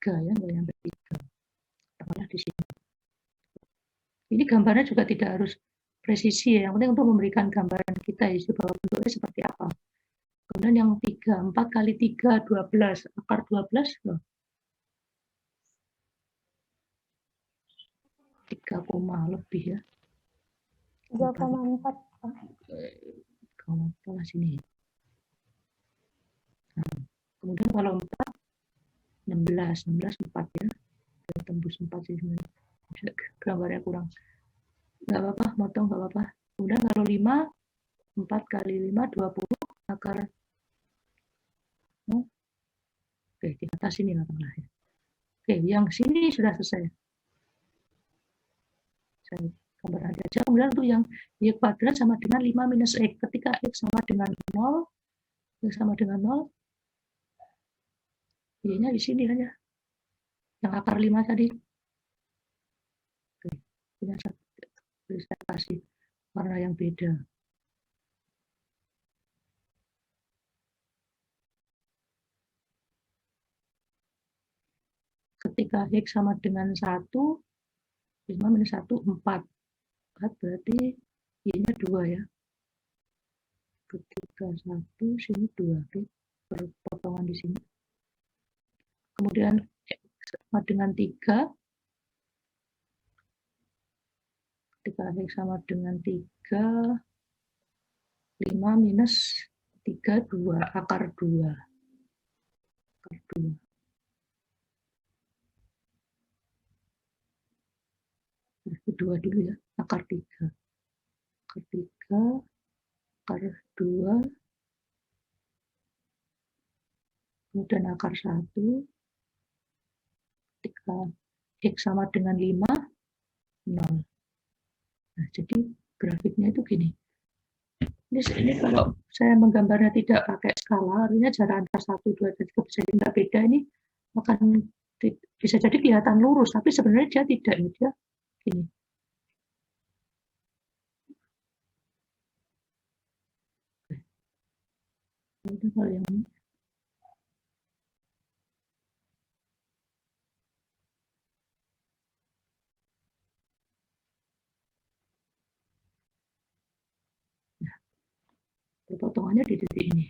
3 ya, nggak sampai 3. Taruhlah di sini. Ini gambarnya juga tidak harus presisi ya, yang penting untuk memberikan gambaran kita isi bahwa bentuknya seperti apa. Kemudian yang 3, 4 kali 3, 12, akar 12 loh. 3, lebih ya. 3,4. Kalau pola sini. Nah, kemudian kalau 4, 16 4 ya. Tembus 4 sih sebenarnya. Gambarnya kurang. Nggak apa-apa, motong nggak apa-apa. Kemudian kalau 5, 4 kali 5, 20, akar. Oke, di atas sini katakanlah ya. Oke, yang sini sudah selesai. Saya gambar aja. Kemudian untuk yang y kuadrat sama dengan 5 minus x. Ketika x sama dengan 0, x sama dengan 0, y-nya di sini aja. Yang akar 5 tadi. Oke, ini saya kasih warna yang beda. Ketika x sama dengan 1, 5 minus 1, 4. 4 berarti y-nya 2 ya. Ketika 1, sini 2. Oke, perpotongan di sini. Kemudian x sama dengan 3. Ketika x sama dengan 3, 5 minus 3, 2. Akar 2. Akar 2. Kedua dulu ya, akar 3. Akar 3, akar 2, kemudian akar 1, ketika x sama dengan 5, 0. Nah, jadi grafiknya itu gini. Ini kalau saya menggambarnya tidak pakai skala, artinya jarak antara 1, 2, dan 3 bisa tidak beda, ini akan bisa jadi kelihatan lurus, tapi sebenarnya dia tidak, dia gini. Kalau yang ini. Nah, potongannya di titik ini.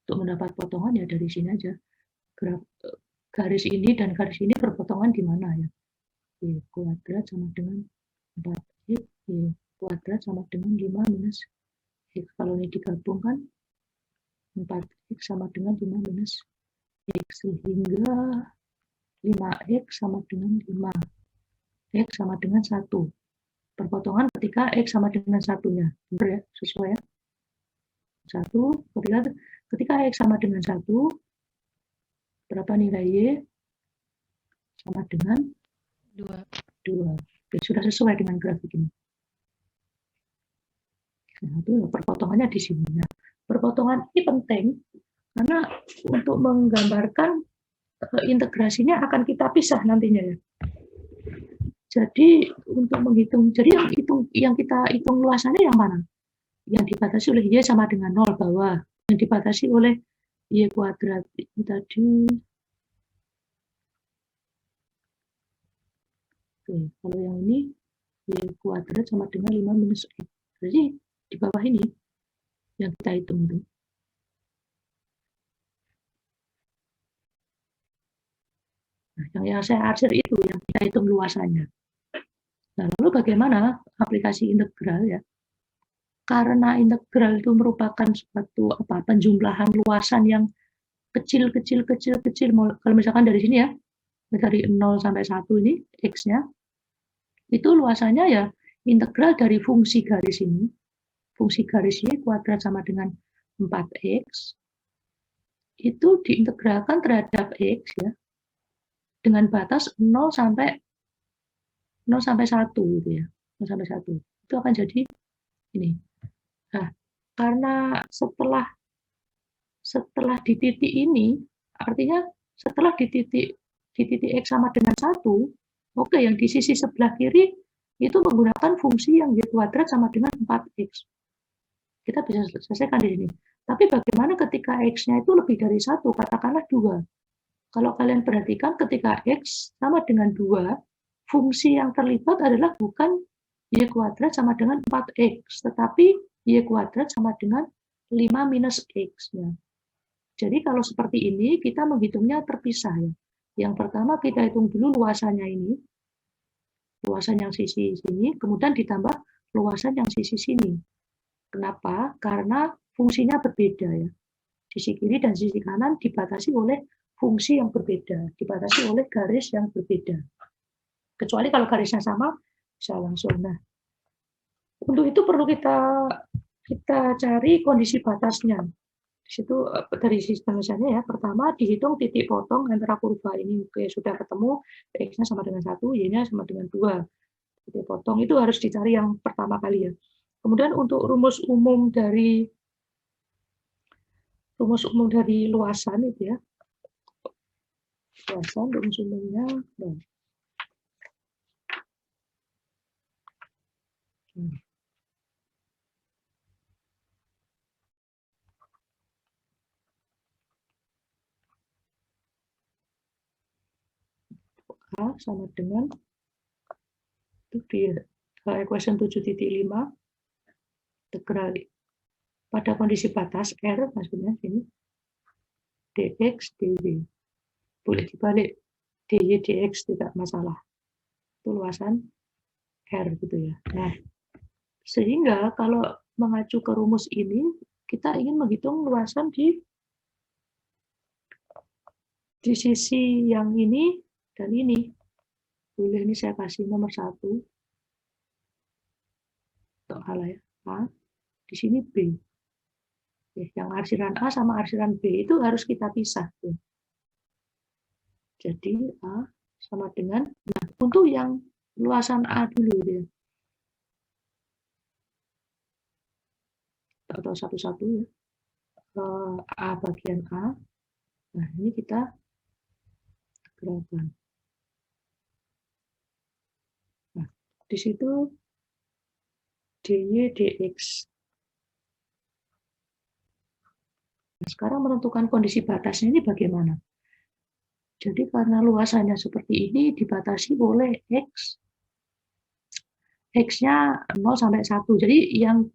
Untuk mendapat potongan ya dari sini aja. Garis ini dan garis ini berpotongan di mana ya? Y kuadrat sama dengan 4x, Y kuadrat sama dengan 5 minus x. Kalau ini digabungkan, 4x sama dengan 5 minus x, sehingga 5x sama dengan 5. X sama dengan 1. Perpotongan ketika x sama dengan 1-nya. Benar ya? Sesuai ya? 1, ketika x sama dengan 1, berapa nilai y? Sama dengan 2. Oke, sudah sesuai dengan grafik ini. Nah, itu perpotongannya di sini. Nah, perpotongan ini penting karena untuk menggambarkan integrasinya akan kita pisah nantinya ya. Jadi untuk menghitung, jadi yang kita hitung luasannya yang mana? Yang dibatasi oleh y sama dengan 0 bawah, yang dibatasi oleh y kuadrat ini tadi. Oke, kalau yang ini y kuadrat sama dengan 5 minus x. Jadi di bawah ini yang kita hitung itu. Nah, yang saya arsir itu yang kita hitung luasannya. Nah, lalu bagaimana aplikasi integral ya? Karena integral itu merupakan suatu penjumlahan luasan yang kecil. Kalau misalkan dari sini ya, dari 0 sampai 1 ini x-nya, itu luasannya ya integral dari fungsi garis ini. Fungsi garis y kuadrat sama dengan 4x, itu diintegralkan terhadap x ya, dengan batas 0 sampai 1 gitu ya. 0 sampai 1. Itu akan jadi ini. Nah, karena setelah di titik ini, artinya setelah di titik x sama dengan 1, oke, yang di sisi sebelah kiri itu menggunakan fungsi yang Y kuadrat sama dengan 4X. Kita bisa selesaikan di sini. Tapi bagaimana ketika X-nya itu lebih dari 1, katakanlah 2. Kalau kalian perhatikan ketika X sama dengan 2, fungsi yang terlibat adalah bukan Y kuadrat sama dengan 4X, tetapi Y kuadrat sama dengan 5 minus X. Ya. Jadi kalau seperti ini, kita menghitungnya terpisah. Ya. Yang pertama kita hitung dulu luasannya ini, luasan yang sisi sini, kemudian ditambah luasan yang sisi sini. Kenapa? Karena fungsinya berbeda. Ya. Sisi kiri dan sisi kanan dibatasi oleh fungsi yang berbeda, dibatasi oleh garis yang berbeda. Kecuali kalau garisnya sama, bisa langsung. Nah, untuk itu perlu kita cari kondisi batasnya. Di situ dari sistem misalnya ya, pertama dihitung titik potong antara kurva ini. Oke, sudah ketemu, X-nya sama dengan 1, Y-nya sama dengan 2. Titik potong itu harus dicari yang pertama kali ya. Kemudian untuk rumus umum dari luasan itu ya. Luasan rumus umumnya. A sama dengan itu di equation 7.5 integral pada kondisi batas R, maksudnya ini dx dy. Boleh dibalik, dy dx tidak masalah. Itu luasan R gitu ya. Nah, sehingga kalau mengacu ke rumus ini, kita ingin menghitung luasan di sisi yang ini dan ini. Boleh ini saya kasih nomor 1. Untuk hal ya. A. Di sini B. Yang arsiran A sama arsiran B itu harus kita pisah. Jadi A sama dengan, nah untuk yang luasan A dulu ya. Atau satu-satu ya. A bagian A. Nah ini kita gerakan. Nah di situ dy dx. Nah, sekarang menentukan kondisi batasnya ini bagaimana? Jadi karena luasannya seperti ini dibatasi oleh X. X-nya 0 sampai 1. Jadi yang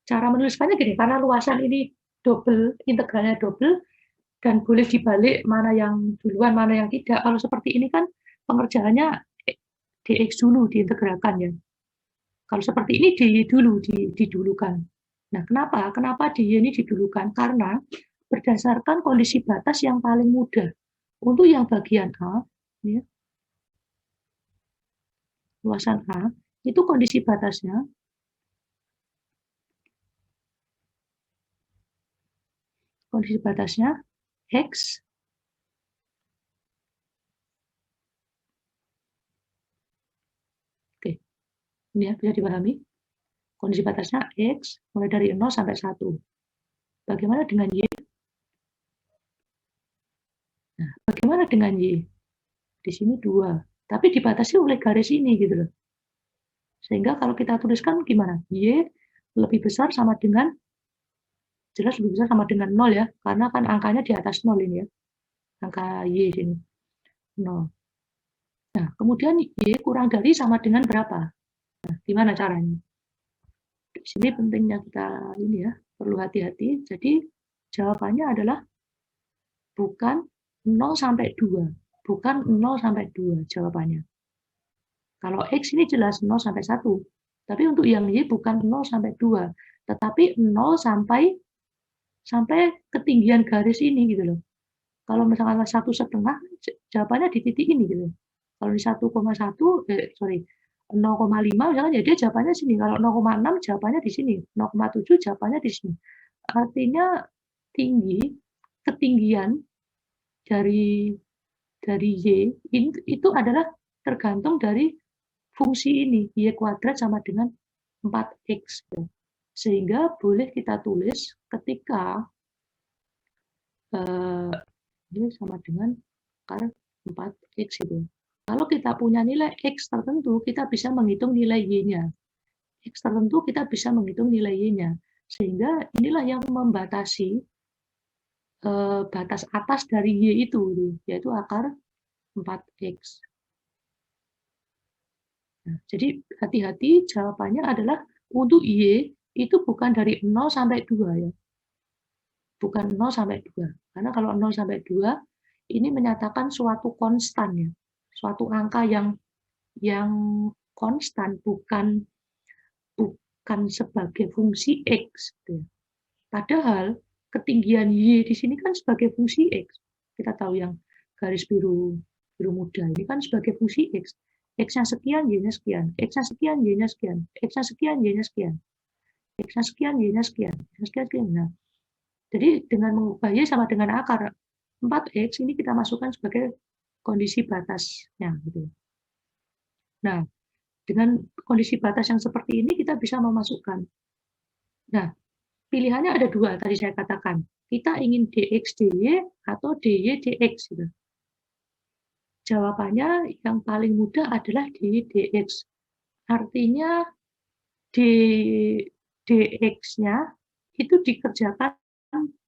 cara menuliskannya gini, karena luasan ini double, integralnya double, dan boleh dibalik mana yang duluan, mana yang tidak. Kalau seperti ini kan pengerjaannya dx dulu diintegralkan ya. Kalau seperti ini dy dulu didulukan. Nah, kenapa? Kenapa dy ini didulukan? Karena berdasarkan kondisi batas yang paling mudah. Untuk yang bagian A, ya, luasan A, itu kondisi batasnya X oke, ini ya bisa dipahami. Kondisi batasnya X mulai dari 0 sampai 1. Bagaimana dengan Y? Nah, bagaimana dengan Y? Di sini 2. Tapi dibatasi oleh garis ini gitu loh. Sehingga kalau kita tuliskan gimana? Y lebih besar sama dengan, jelas lebih besar sama dengan 0 ya. Karena kan angkanya di atas 0 ini ya. Angka Y sini. 0. Nah, kemudian Y kurang dari sama dengan berapa? Nah, gimana caranya? Di sini pentingnya kita ini ya, perlu hati-hati. Jadi jawabannya adalah bukan 0 sampai 2. Bukan 0 sampai 2 jawabannya. Kalau X ini jelas 0 sampai 1. Tapi untuk yang Y bukan 0 sampai 2. Tetapi 0 sampai ketinggian garis ini gitu loh. Kalau misalkan 1,5, jawabannya di titik ini gitu. Kalau di 1,1, 0,5 misalkan ya dia jawabannya sini. Kalau 0,6 jawabannya di sini. 0,7 jawabannya di sini. Artinya ketinggian dari Y itu adalah tergantung dari fungsi ini, Y kuadrat sama dengan 4X. Sehingga boleh kita tulis ketika ini sama dengan akar 4X itu. Kalau kita punya nilai X tertentu, kita bisa menghitung nilai Y-nya. X tertentu, kita bisa menghitung nilai Y-nya. Sehingga inilah yang membatasi batas atas dari Y itu, yaitu akar 4X. Nah, jadi hati-hati, jawabannya adalah untuk Y itu bukan dari 0 sampai 2 ya. Bukan 0 sampai 2. Karena kalau 0 sampai 2 ini menyatakan suatu konstan ya. Suatu angka yang konstan, bukan sebagai fungsi X gitu ya. Padahal ketinggian Y di sini kan sebagai fungsi X. Kita tahu yang garis biru muda ini kan sebagai fungsi X. X-nya sekian, Y-nya sekian. X-nya sekian, Y-nya sekian. X-nya sekian, Y-nya sekian. X-nya sekian, Y-nya sekian. X-nya sekian, sekian. Nah, jadi dengan mengubah Y sama dengan akar 4X ini kita masukkan sebagai kondisi batasnya. Gitu. Nah, dengan kondisi batas yang seperti ini kita bisa memasukkan. Nah, pilihannya ada dua, tadi saya katakan. Kita ingin dx dy atau dy dx. Gitu. Jawabannya yang paling mudah adalah dy dx. Artinya dx-nya itu dikerjakan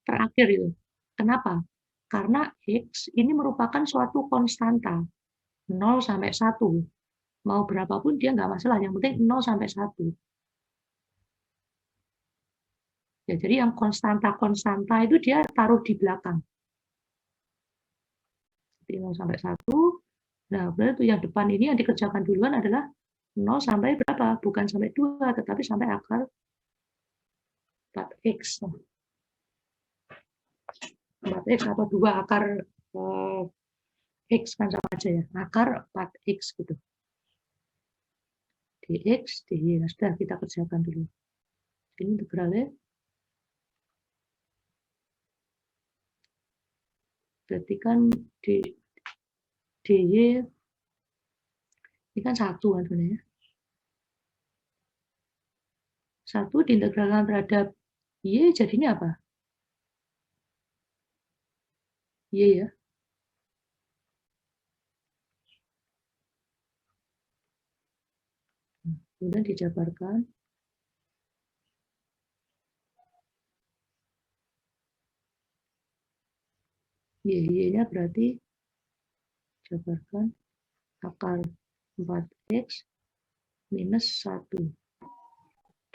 terakhir itu. Kenapa? Karena x ini merupakan suatu konstanta. 0 sampai 1. Mau berapapun dia nggak masalah, yang penting 0 sampai 1. Ya, jadi yang konstanta itu dia taruh di belakang. 0 sampai 1. Nah, berarti yang depan ini yang dikerjakan duluan adalah 0 sampai berapa? Bukan sampai 2, tetapi sampai akar 4x. 4x atau 2 akar x kan sama aja ya. Akar 4x gitu. dx, dy. Nah, sudah kita kerjakan dulu. Ini integralnya. Berarti kan dy ini kan 1 kan sebenarnya. 1 diintegralkan terhadap y jadinya apa? Y ya. Kemudian dijabarkan. Y-nya berarti jabarkan akar 4x minus 1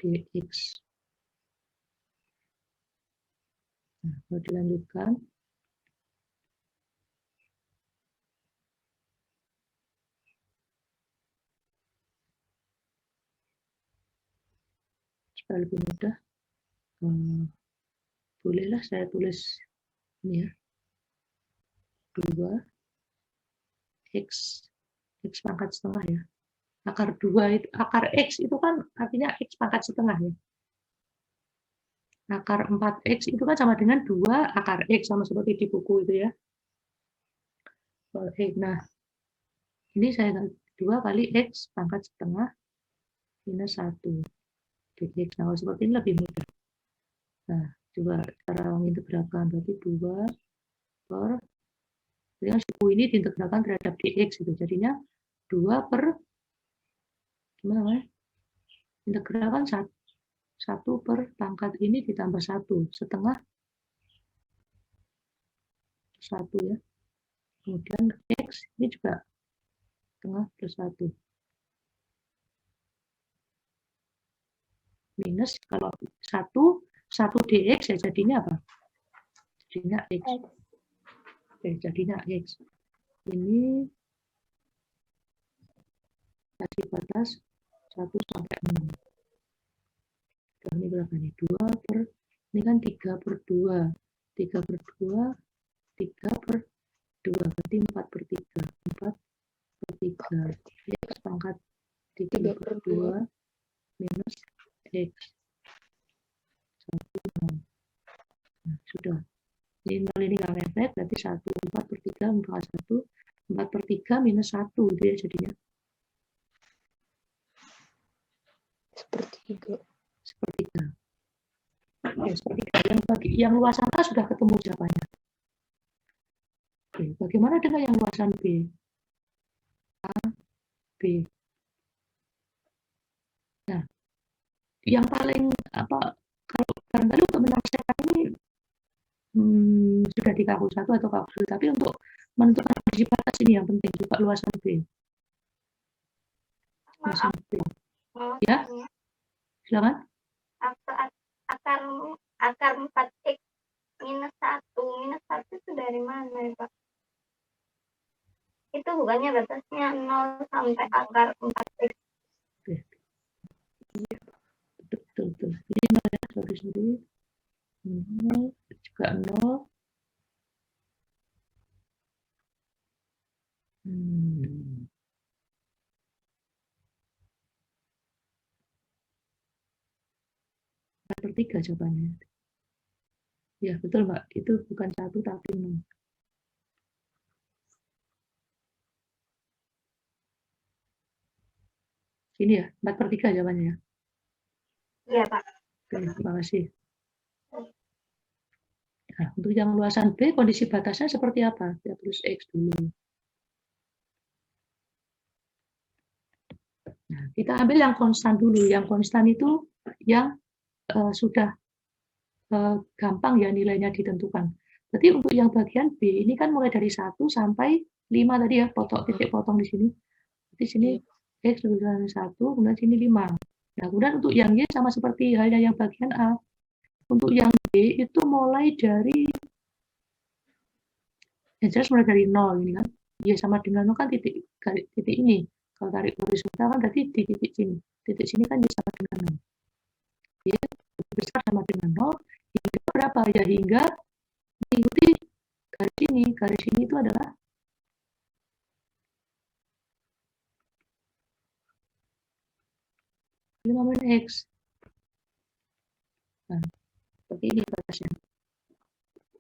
dx. Nah, kalau dilanjutkan, supaya lebih mudah, bolehlah saya tulis ini ya, 2 x pangkat setengah ya. Akar 2 itu, akar x itu kan artinya x pangkat setengah ya. Akar 4x itu kan sama dengan 2 akar x, sama seperti di buku itu ya. Oke, nah ini saya 2 kali x pangkat setengah minus 1 dx. Nah, seperti ini lebih mudah. Nah, coba cara mengintegralkan, berarti 2 per, dengan suku ini diintegralkan terhadap dx itu, jadinya 2 per, gimana namanya? Integralkan 1 per pangkat ini ditambah 1, setengah 1 ya. Kemudian x ini juga setengah plus 1. Minus, kalau 1 dx ya jadinya apa? Jadinya x. Oke, jadinya x. Ini kasih batas 1 sampai 6. Ini berapa nih? 2 per, ini kan 3 per 2. 3 per 2, 3 per 2, berarti 4 per 3. 4 per 3. X pangkat 3 per 2 minus x. 1, 0. Nah, sudah. Ini 0 ini nggak ngefek, berarti 1. 4 per 3, 1. 4 per 3 minus 1, itu ya jadinya. Sepertiga. Ya, sepertiga. Yang luasan A sudah ketemu jawabannya. Oke, bagaimana dengan yang luasan B? B. Nah, yang paling kalau barangkali untuk menyelesaikan ini sudah di kakus 1 atau kakus 2, tapi untuk menentukan kondisi batas ini yang penting juga luasan B. Luasan B. Ya, silakan. Akar 4x minus 1 itu dari mana ya Pak? Itu bukannya batasnya 0 sampai akar 4x. Betul. Ini 0 ya, sorry. 0 juga 0. Per 3 jawabannya. Ya, betul Mbak. Itu bukan 1 tapi 0. Ini ya, 4/3 jawabannya ya. Iya Pak. Oke, terima kasih. Nah, untuk yang luasan B, kondisi batasnya seperti apa? Ya, tulis X dulu. Nah, kita ambil yang konstan dulu. Yang konstan itu yang sudah gampang ya nilainya ditentukan. Berarti untuk yang bagian B ini kan mulai dari 1 sampai 5 tadi ya, titik potong di sini. Di sini X lebih dari 1, kemudian sini 5. Nah, kemudian untuk yang Y sama seperti halnya yang bagian A. Untuk yang B itu mulai dari yang jelas mulai dari 0 ini kan. Y sama dengan 0 kan titik ini. Kalau tarik horizontal kan berarti di titik sini. Titik sini kan Y sama dengan 0. Y lebih besar sama dengan 0. Hingga berapa? Ya hingga mengikuti garis ini. Garis ini itu adalah X. Nah, seperti ini batasnya.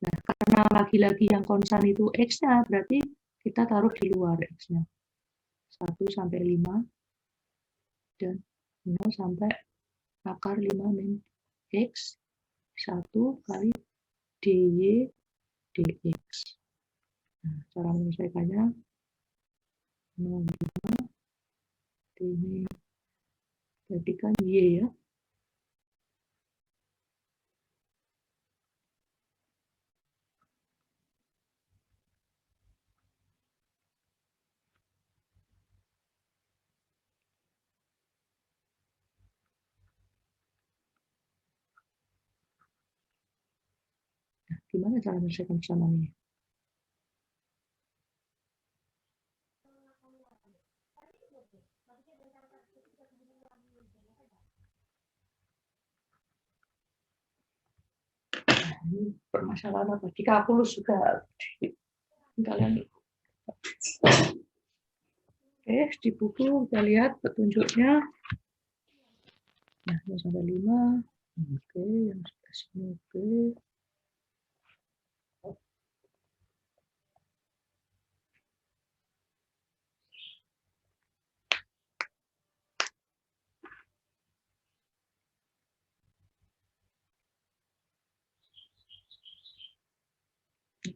Nah, karena lagi-lagi yang konstan itu X-nya, berarti kita taruh di luar X-nya. 1 sampai 5 dan 0 sampai akar 5 min X 1 kali dy dx. Nah, cara menyelesaikannya 0,5 ini jadikan y ya. Nah, gimana cara menyelesaikan persamaan ini? Ini permasalahan apa? Di kalkulus juga kalian. Oke, di buku kita lihat petunjuknya. Nah, 0 sampai 5. Oke, yang sebelah sini oke.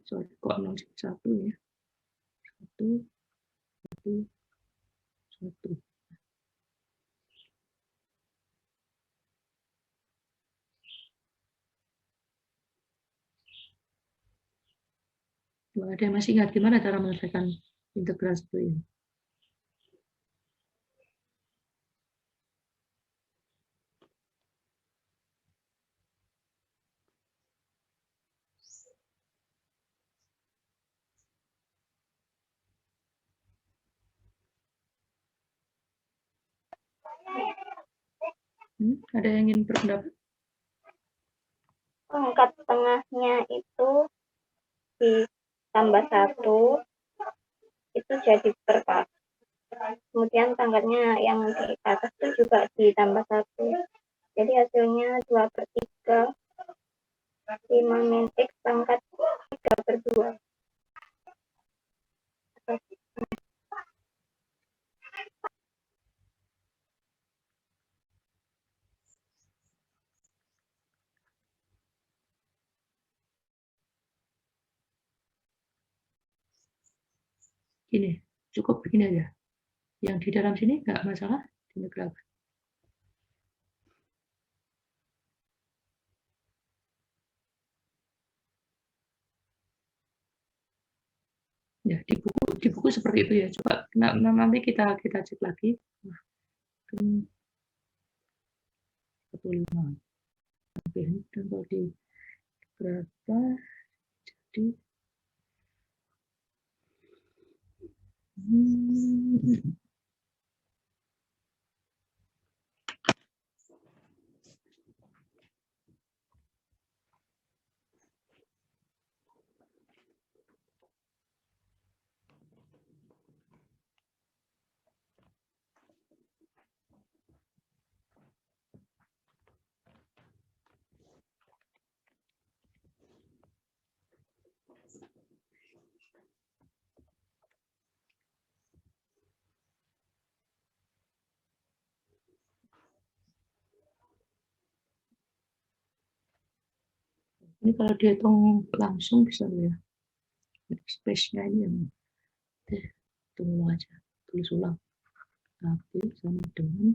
Sorry, kok 0 1 ya? 1, 1, 1. Ada yang masih ingat gimana cara menyelesaikan integral satu ini? Ada yang ingin berpendapat? Pangkat tengahnya itu ditambah 1 itu jadi per 4. Kemudian pangkatnya yang di atas itu juga ditambah 1. Jadi hasilnya 2/3 5 min X pangkat 3/2. Gini, cukup begini aja. Yang di dalam sini nggak masalah diintegralkan. Ya, di buku seperti itu ya. Coba nanti kita cek lagi. 45. Oke, dan kalau di berapa jadi ini kalau dihitung langsung bisa ya. Space-nya ini yang tunggu aja, tulis ulang. Tapi sama dengan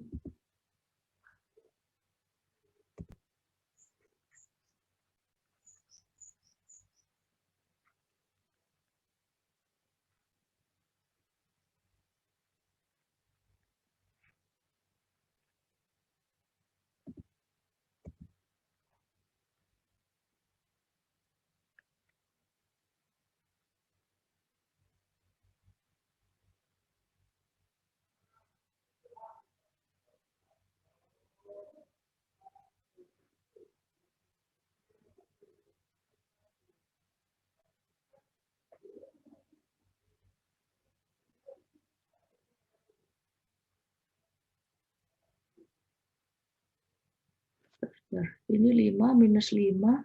ini 5 minus 5.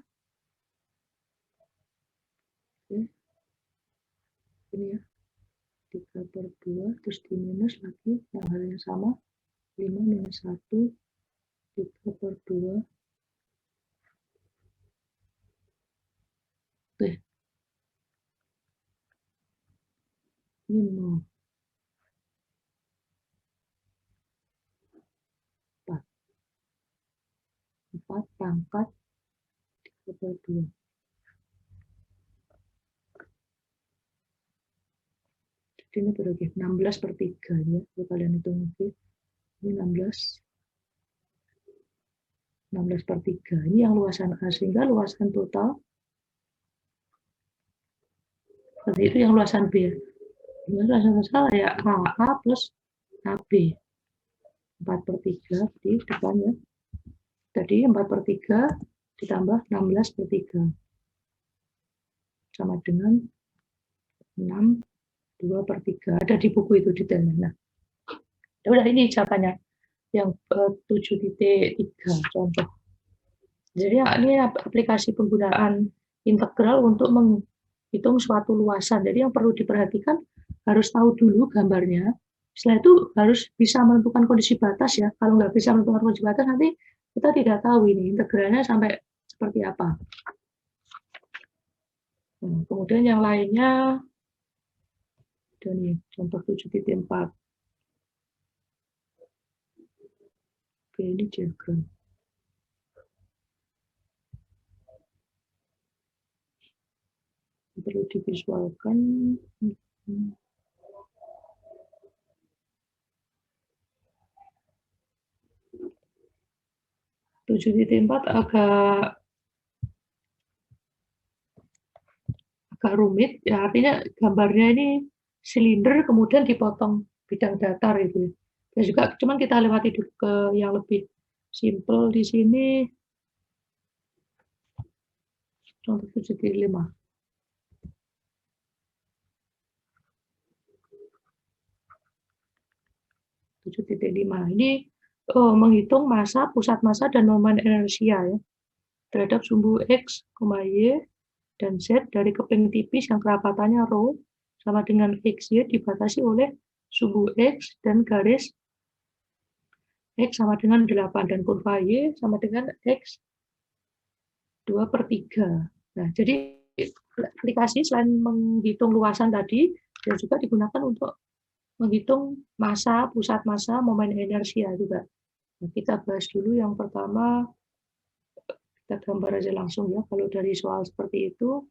Oke. Ini ya. 3/2 terus di minus lagi yang hal yang sama. 5 minus 1 3/2. Oke. Ini 0. 4 pangkat 3/2. Jadi ini berarti 16/3 ya. Kalau kalian hitung lagi. Ini 16/3. Ini yang luasan A, sehingga luasan total seperti itu yang luasan B. Luasan total ya AA plus AB. 4/3 di depannya. Jadi 4/3 ditambah 16/3 sama dengan 6 2/3. Ada di buku itu detailnya. Nah, ya udah ini jawabannya yang 7.3 contoh. Jadi ini aplikasi penggunaan integral untuk menghitung suatu luasan. Jadi yang perlu diperhatikan harus tahu dulu gambarnya. Setelah itu harus bisa menentukan kondisi batas ya. Kalau nggak bisa menentukan kondisi batas nanti kita tidak tahu ini integralnya sampai seperti apa. Kemudian yang lainnya dan nih contoh 7.4. Oke, ini diagram. Perlu divisualkan. 7.4 agak rumit ya, artinya gambarnya ini silinder kemudian dipotong bidang datar itu. Dan juga cuman kita lewati dulu ke yang lebih simple di sini. Contoh 7.5. Ini menghitung massa, pusat massa dan momen inersia ya terhadap sumbu X, Y, dan Z dari keping tipis yang kerapatannya rho sama dengan XY dibatasi oleh sumbu X dan garis X sama dengan 8 dan kurva Y sama dengan X 2/3. Nah, jadi aplikasi selain menghitung luasan tadi, ya juga digunakan untuk menghitung massa, pusat massa, momen inersia juga. Nah, kita bahas dulu yang pertama, kita gambar aja langsung ya, kalau dari soal seperti itu.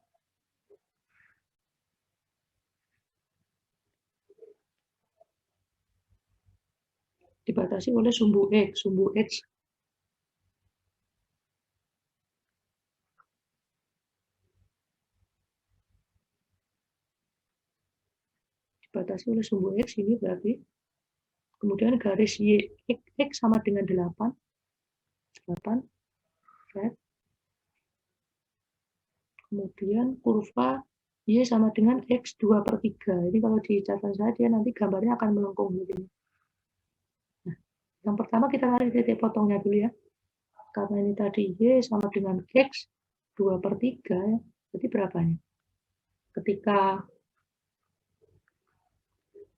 Dibatasi oleh sumbu X. Dibatasi oleh sumbu X ini berarti. Kemudian garis Y, X sama dengan 8. 8, flat. Kemudian kurva Y sama dengan X 2/3. Ini kalau di catatan saya, dia nanti gambarnya akan melengkung begini. Nah, yang pertama kita tarik titik potongnya dulu ya. Karena ini tadi Y sama dengan X 2/3, jadi berapa nih?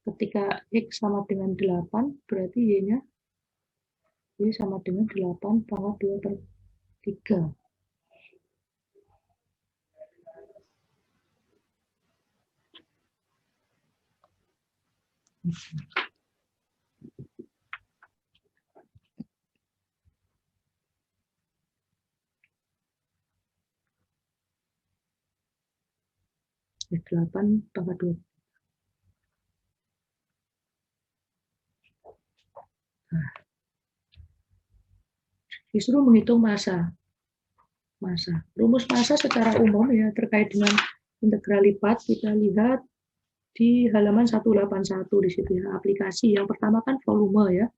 Ketika X sama dengan 8, berarti Y-nya Y sama dengan 8 pangkat 2/3. Ya, 8 pangkat 2. Nah, disuruh menghitung massa. Rumus massa secara umum ya terkait dengan integral lipat kita lihat di halaman 181 di situ ya, aplikasi. Yang pertama kan volume ya.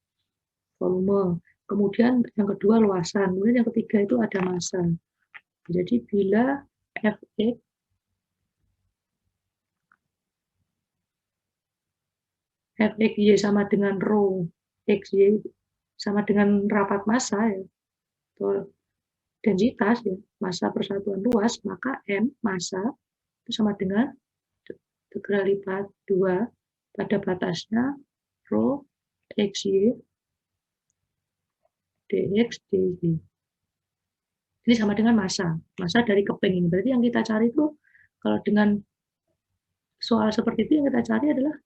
Volume. Kemudian yang kedua luasan. Kemudian yang ketiga itu ada massa. Jadi bila Fx Y sama dengan rho XY sama dengan rapat massa ya, atau densitas ya, massa persatuan luas, maka M massa itu sama dengan integral lipat 2 pada batasnya rho XY dx dy. Ini sama dengan massa dari keping ini. Berarti yang kita cari itu kalau dengan soal seperti itu yang kita cari adalah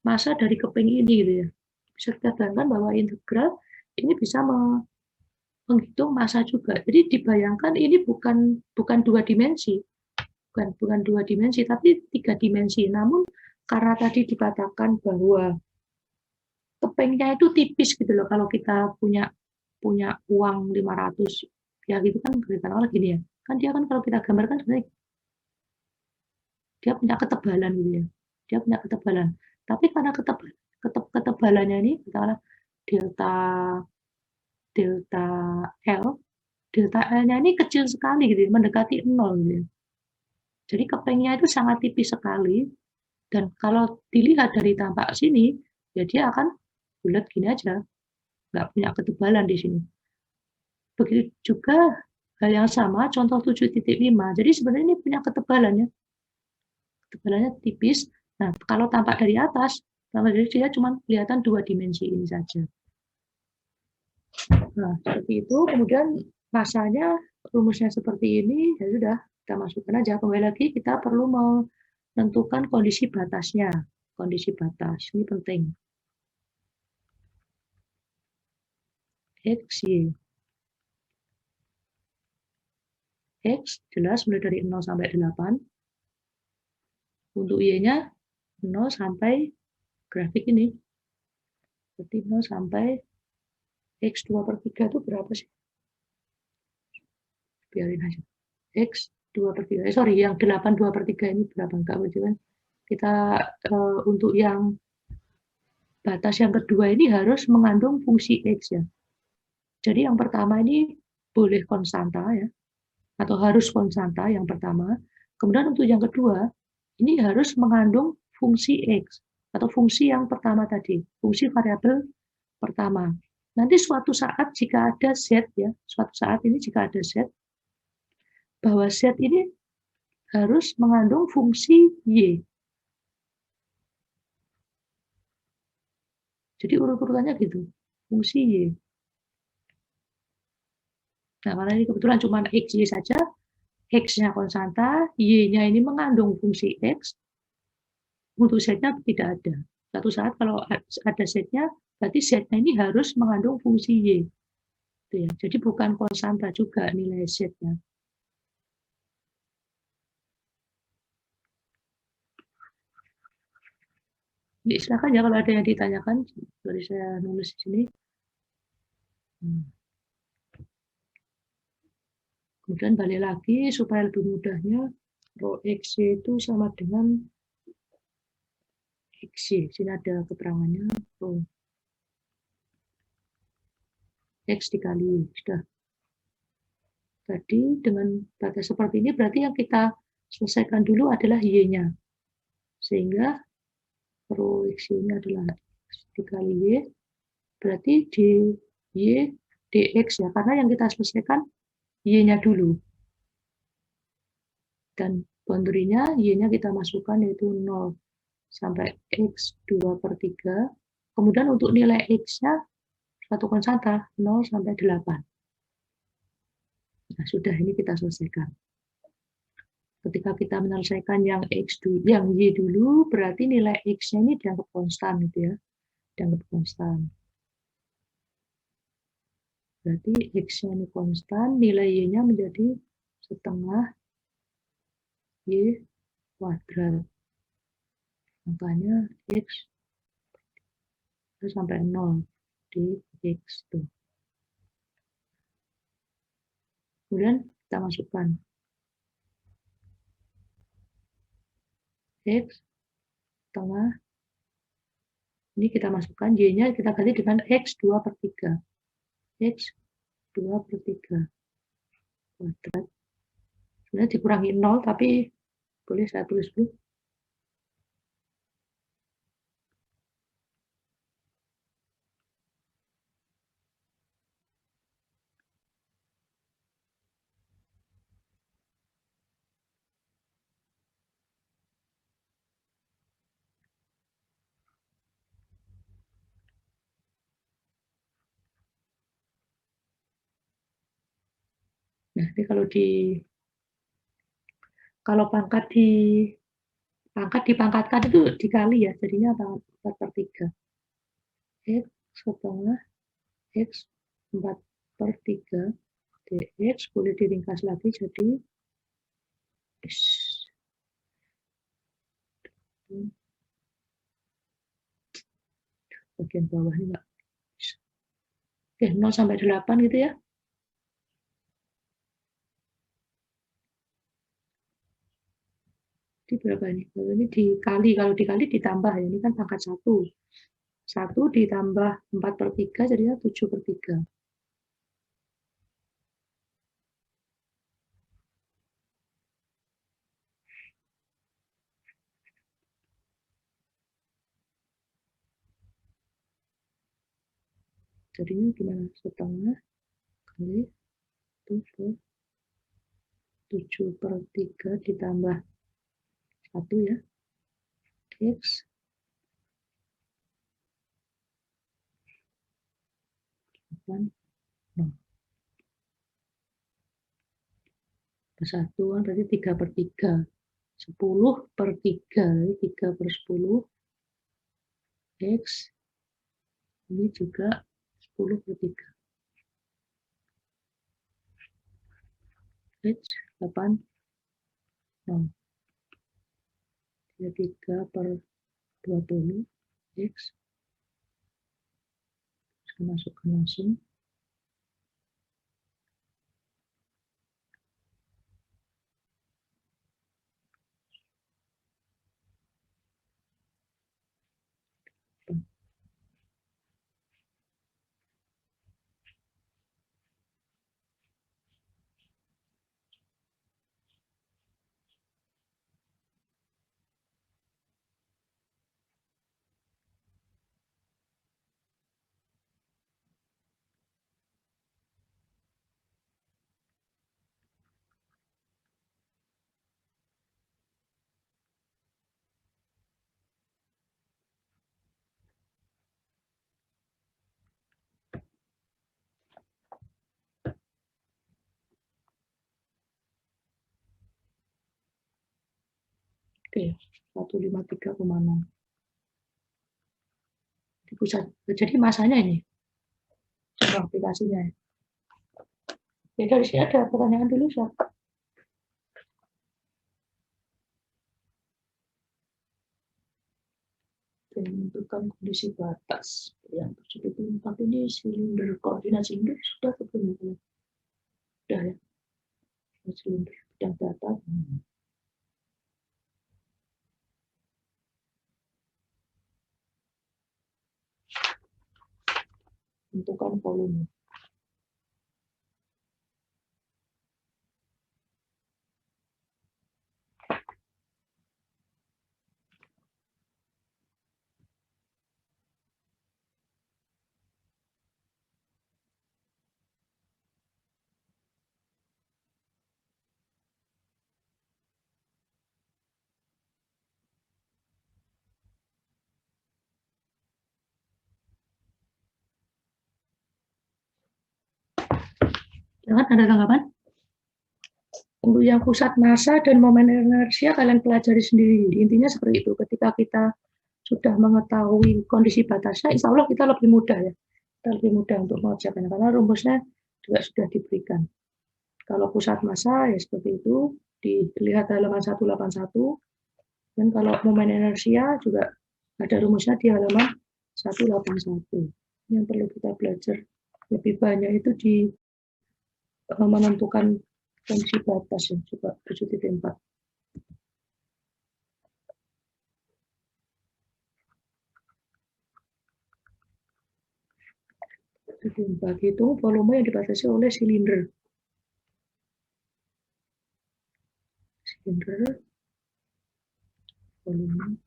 massa dari keping ini gitu ya. Bisa kita bayangkan bahwa integral ini bisa menghitung massa juga. Jadi dibayangkan ini bukan dua dimensi. Bukan dua dimensi, tapi 3 dimensi. Namun karena tadi dikatakan bahwa kepingnya itu tipis gitu loh. Kalau kita punya uang 500 ya gitu kan, katakanlah gini ya. Kan dia kan kalau kita gambarkan sebenarnya dia punya ketebalan gitu ya. Dia punya ketebalan. Tapi karena ketebalannya ini katakanlah delta L, delta L-nya ini kecil sekali gitu ya, mendekati 0 gitu ya. Jadi kepingnya itu sangat tipis sekali, dan kalau dilihat dari tampak sini, ya dia akan bulat gini aja, nggak punya ketebalan di sini. Begitu juga hal yang sama, contoh 7.5. Jadi sebenarnya ini punya ketebalannya tipis. Nah, kalau tampak dari atas, dia cuma kelihatan 2 dimensi ini saja. Nah, seperti itu. Kemudian massanya, rumusnya seperti ini, ya sudah, kita masukkan aja. Kembali lagi, kita perlu menentukan kondisi batasnya. Kondisi batas, ini penting. X, Y. X jelas mulai dari 0 sampai 8. Untuk Y-nya 0 sampai grafik ini. Berarti 0 sampai X 2/3 itu berapa sih? Biarin aja. X 2/3. Sorry, yang 8 2/3 ini berapa? Enggak, kan? Kita untuk yang batas yang kedua ini harus mengandung fungsi X ya. Jadi yang pertama ini boleh konstanta ya, atau harus konstanta yang pertama. Kemudian untuk yang kedua, ini harus mengandung fungsi X, atau fungsi yang pertama tadi, fungsi variabel pertama. Nanti suatu saat jika ada Z ya, suatu saat ini jika ada Z, bahwa Z ini harus mengandung fungsi Y. Jadi urut-urutannya gitu, fungsi Y. Nah, karena ini kebetulan cuma X, Y saja, X-nya konstanta, Y-nya ini mengandung fungsi X, untuk Z-nya tidak ada. Suatu saat kalau ada Z-nya, berarti Z-nya ini harus mengandung fungsi Y. Gitu ya. Jadi bukan konstanta juga nilai Z-nya. Silakan ya kalau ada yang ditanyakan, dari saya nulis di sini. Kemudian balik lagi supaya lebih mudahnya, rho X itu sama dengan X. Sini ada keterangannya, rho X dikali. Sudah. Tadi dengan batas seperti ini berarti yang kita selesaikan dulu adalah Y-nya. Sehingga rho X ini adalah X dikali Y. Berarti di Y dx ya, karena yang kita selesaikan Y-nya dulu. Dan boundary-nya, Y-nya kita masukkan yaitu 0 sampai X 2/3. Kemudian untuk nilai X-nya, satu konstanta, 0 sampai 8. Nah, sudah ini kita selesaikan. Ketika kita menyelesaikan yang X dulu, yang Y dulu, berarti nilai X-nya ini dianggap konstan, gitu ya. Dianggap konstan. Berarti X-nya ini konstan, nilai Y-nya menjadi setengah Y kuadrat. Makanya X sampai 0 di X tuh. Kemudian kita masukkan X setengah, ini kita masukkan Y-nya kita ganti dengan X 2/3. X 2/3 kuadrat. Sebenarnya dikurangi 0, tapi boleh saya tulis dulu. Nah, ini kalau pangkat dipangkatkan itu dikali ya, jadinya apa? 4/3. X setengah X 4/3 dx boleh diringkas lagi jadi X. Bagian bawah ini enggak. Oke, 0 sampai 8 gitu ya. Ini berapa ini? Ini dikali, kalau dikali ditambah ya, ini kan pangkat 1. 1 ditambah 4/3 jadinya 7/3. Jadinya gimana? Setengah kali 7/3 ditambah 1 ya. X 8, 0. 1 kan berarti 3/3. 10/3, 3/10. X ini juga 10/3. X 8, 0. 3/20. X saya masukkan langsung. Oke, 153,6. di pusat. Jadi masanya ini, coba aplikasinya. Ya, dari sini ada pertanyaan dulu, siapa? Menentukan kondisi batas yang 74 ini silinder koordinat silinder sudah belum? Sudah ya, silinder bidang data. Tentukan volume. Jangan ada tanggapan? Untuk yang pusat massa dan momen inersia kalian pelajari sendiri. Intinya seperti itu. Ketika kita sudah mengetahui kondisi batasnya, insya Allah kita lebih mudah ya. Kita lebih mudah untuk mengerjakan karena rumusnya juga sudah diberikan. Kalau pusat massa ya seperti itu, dilihat halaman 181. Dan kalau momen inersia juga ada rumusnya di halaman 181. Yang perlu kita belajar lebih banyak itu di menentukan kondisi batas ya, coba 7.4. Bagi itu volume yang dibatasi oleh silinder. Silinder, volume.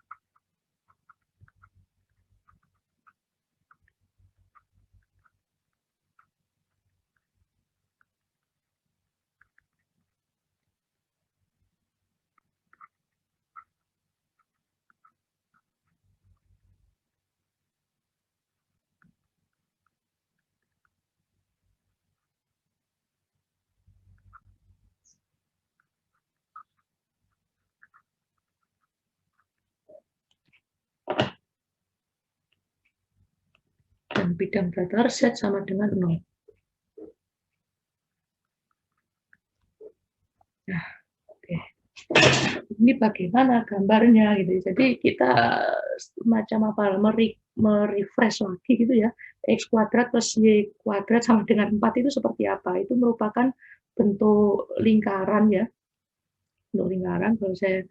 Dan bidang datar Z sama dengan 0. Nah, oke. Ini bagaimana gambarnya gitu. Jadi kita semacam apa merefresh lagi gitu ya. X kuadrat plus Y kuadrat sama dengan 4 itu seperti apa? Itu merupakan bentuk lingkaran ya. Bentuk lingkaran kalau saya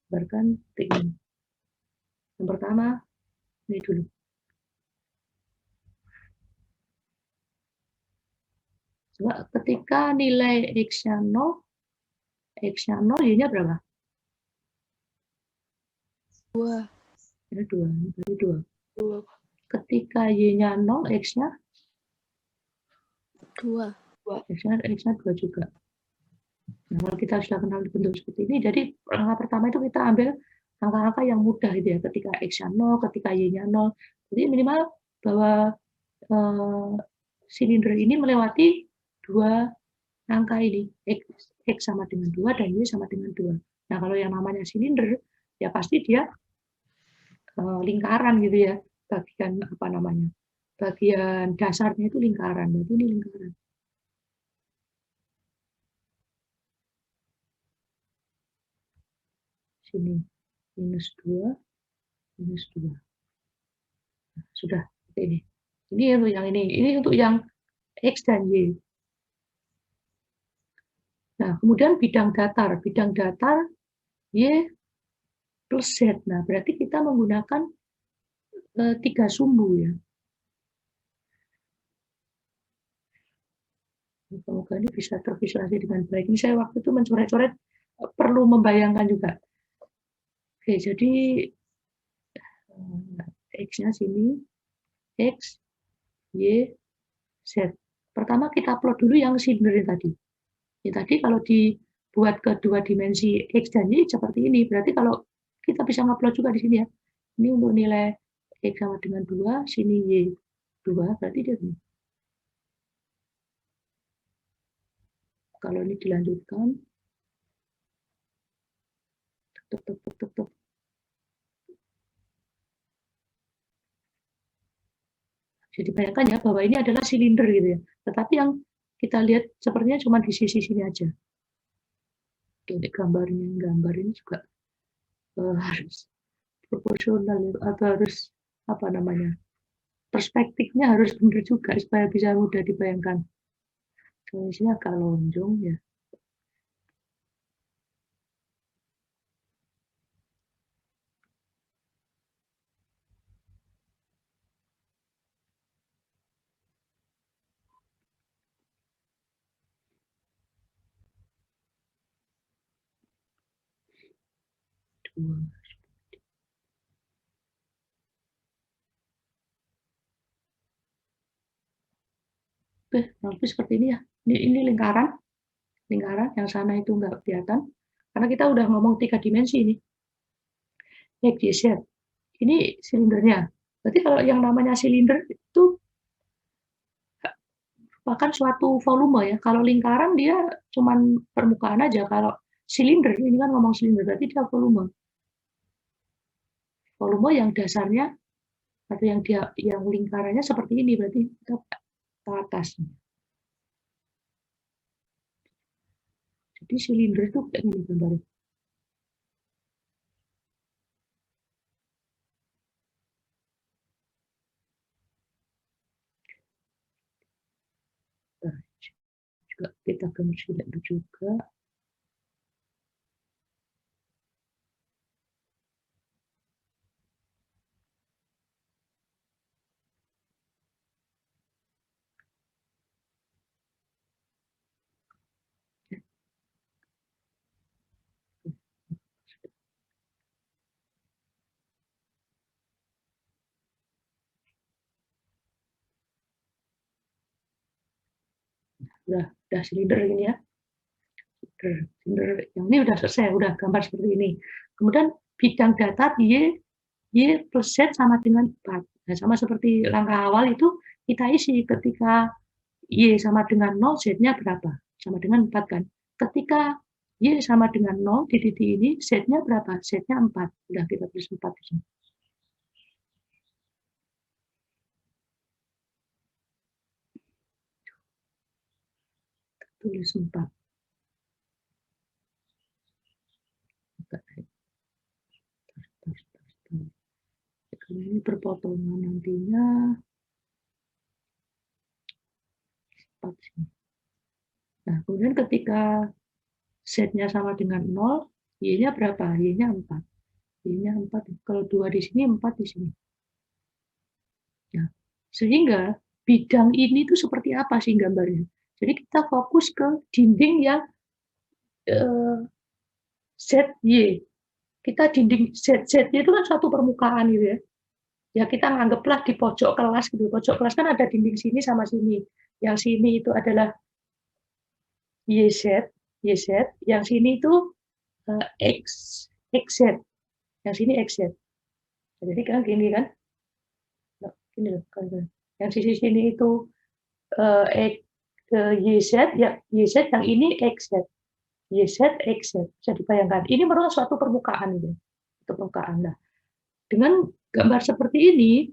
gambarkan ini. Yang pertama ini dulu. Coba ketika nilai X-nya 0, X-nya 0, Y-nya berapa? 2. Ini 2, ini berarti 2. 2. Ketika Y-nya 0, X-nya 2. X-nya 2 juga. Nah, kalau kita sudah kenal bentuk seperti ini, jadi langkah pertama itu kita ambil angka-angka yang mudah gitu ya. Ketika X-nya 0, ketika Y-nya 0. Jadi minimal bahwa silinder ini melewati dua angka ini. X sama dengan 2 dan Y sama dengan 2. Nah, kalau yang namanya silinder, ya pasti dia lingkaran gitu ya. Bagian apa namanya? Bagian dasarnya itu lingkaran. Berarti ini lingkaran. Sini minus 2, minus 2. Nah, sudah seperti ini. Ini untuk yang ini. Ini untuk yang X dan Y. Nah, kemudian bidang datar. Bidang datar Y plus Z. Nah, berarti kita menggunakan 3 sumbu ya. Semoga ini bisa tervisualisasi dengan baik. Ini saya waktu itu mencoret-coret, perlu membayangkan juga. Oke, jadi X-nya sini, X, Y, Z. Pertama kita plot dulu yang silinder tadi. Ini tadi kalau dibuat ke 2 dimensi X dan Y seperti ini. Berarti kalau kita bisa ngupload juga di sini ya. Ini untuk nilai X sama dengan 2, sini Y 2, berarti dia ini. Kalau ini dilanjutkan, tuk. Jadi bayangkan ya bahwa ini adalah silinder gitu ya. Tetapi yang kita lihat sepertinya cuma di sisi sini aja. Ini gambar ini juga harus proporsional ya, atau harus apa namanya, perspektifnya harus benar juga supaya bisa mudah dibayangkan. Sini agak lonjong ya. Oke, tapi seperti ini ya. Ini lingkaran yang sana itu nggak kelihatan. Karena kita udah ngomong 3 dimensi ini. XYZ. Ini silindernya. Berarti kalau yang namanya silinder itu bahkan suatu volume ya. Kalau lingkaran dia cuman permukaan aja. Kalau silinder, ini kan ngomong silinder, berarti dia volume. Volume yang dasarnya atau yang lingkarannya seperti ini, berarti kita ke atas. Jadi silinder itu kayak gini gambarnya. Nah, juga kita gambar silinder juga. Udah silinder ini ya. Silinder yang ini udah selesai, udah gambar seperti ini. Kemudian bidang datar Y plus Z sama dengan 4. Nah, sama seperti langkah awal itu kita isi ketika Y sama dengan 0, Z-nya berapa? Sama dengan 4 kan. Ketika Y sama dengan 0 di titik ini, Z-nya berapa? Z-nya 4. Udah kita tulis 4 di sini. Tulis 4. Ini berpotongan nantinya 4 sini. Nah, kemudian ketika Z-nya sama dengan 0, Y-nya berapa? Y-nya 4. Y-nya 4. Kalau 2 di sini, 4 di sini. Nah, sehingga bidang ini tuh seperti apa sih gambarnya? Jadi kita fokus ke dinding yang ZY. Kita dinding Z itu kan suatu permukaan gitu ya. Ya kita anggaplah di pojok kelas gitu. Pojok kelas kan ada dinding sini sama sini. Yang sini itu adalah YZ, yang sini itu XZ, yang sini XZ. Jadi kan gini kan, gini loh, kan. Yang sisi sini itu YZ, ya YZ, yang ini XZ. YZ, XZ. Bisa dibayangkan. Ini merupakan suatu permukaan itu. Itu permukaan. Nah, dengan gambar seperti ini,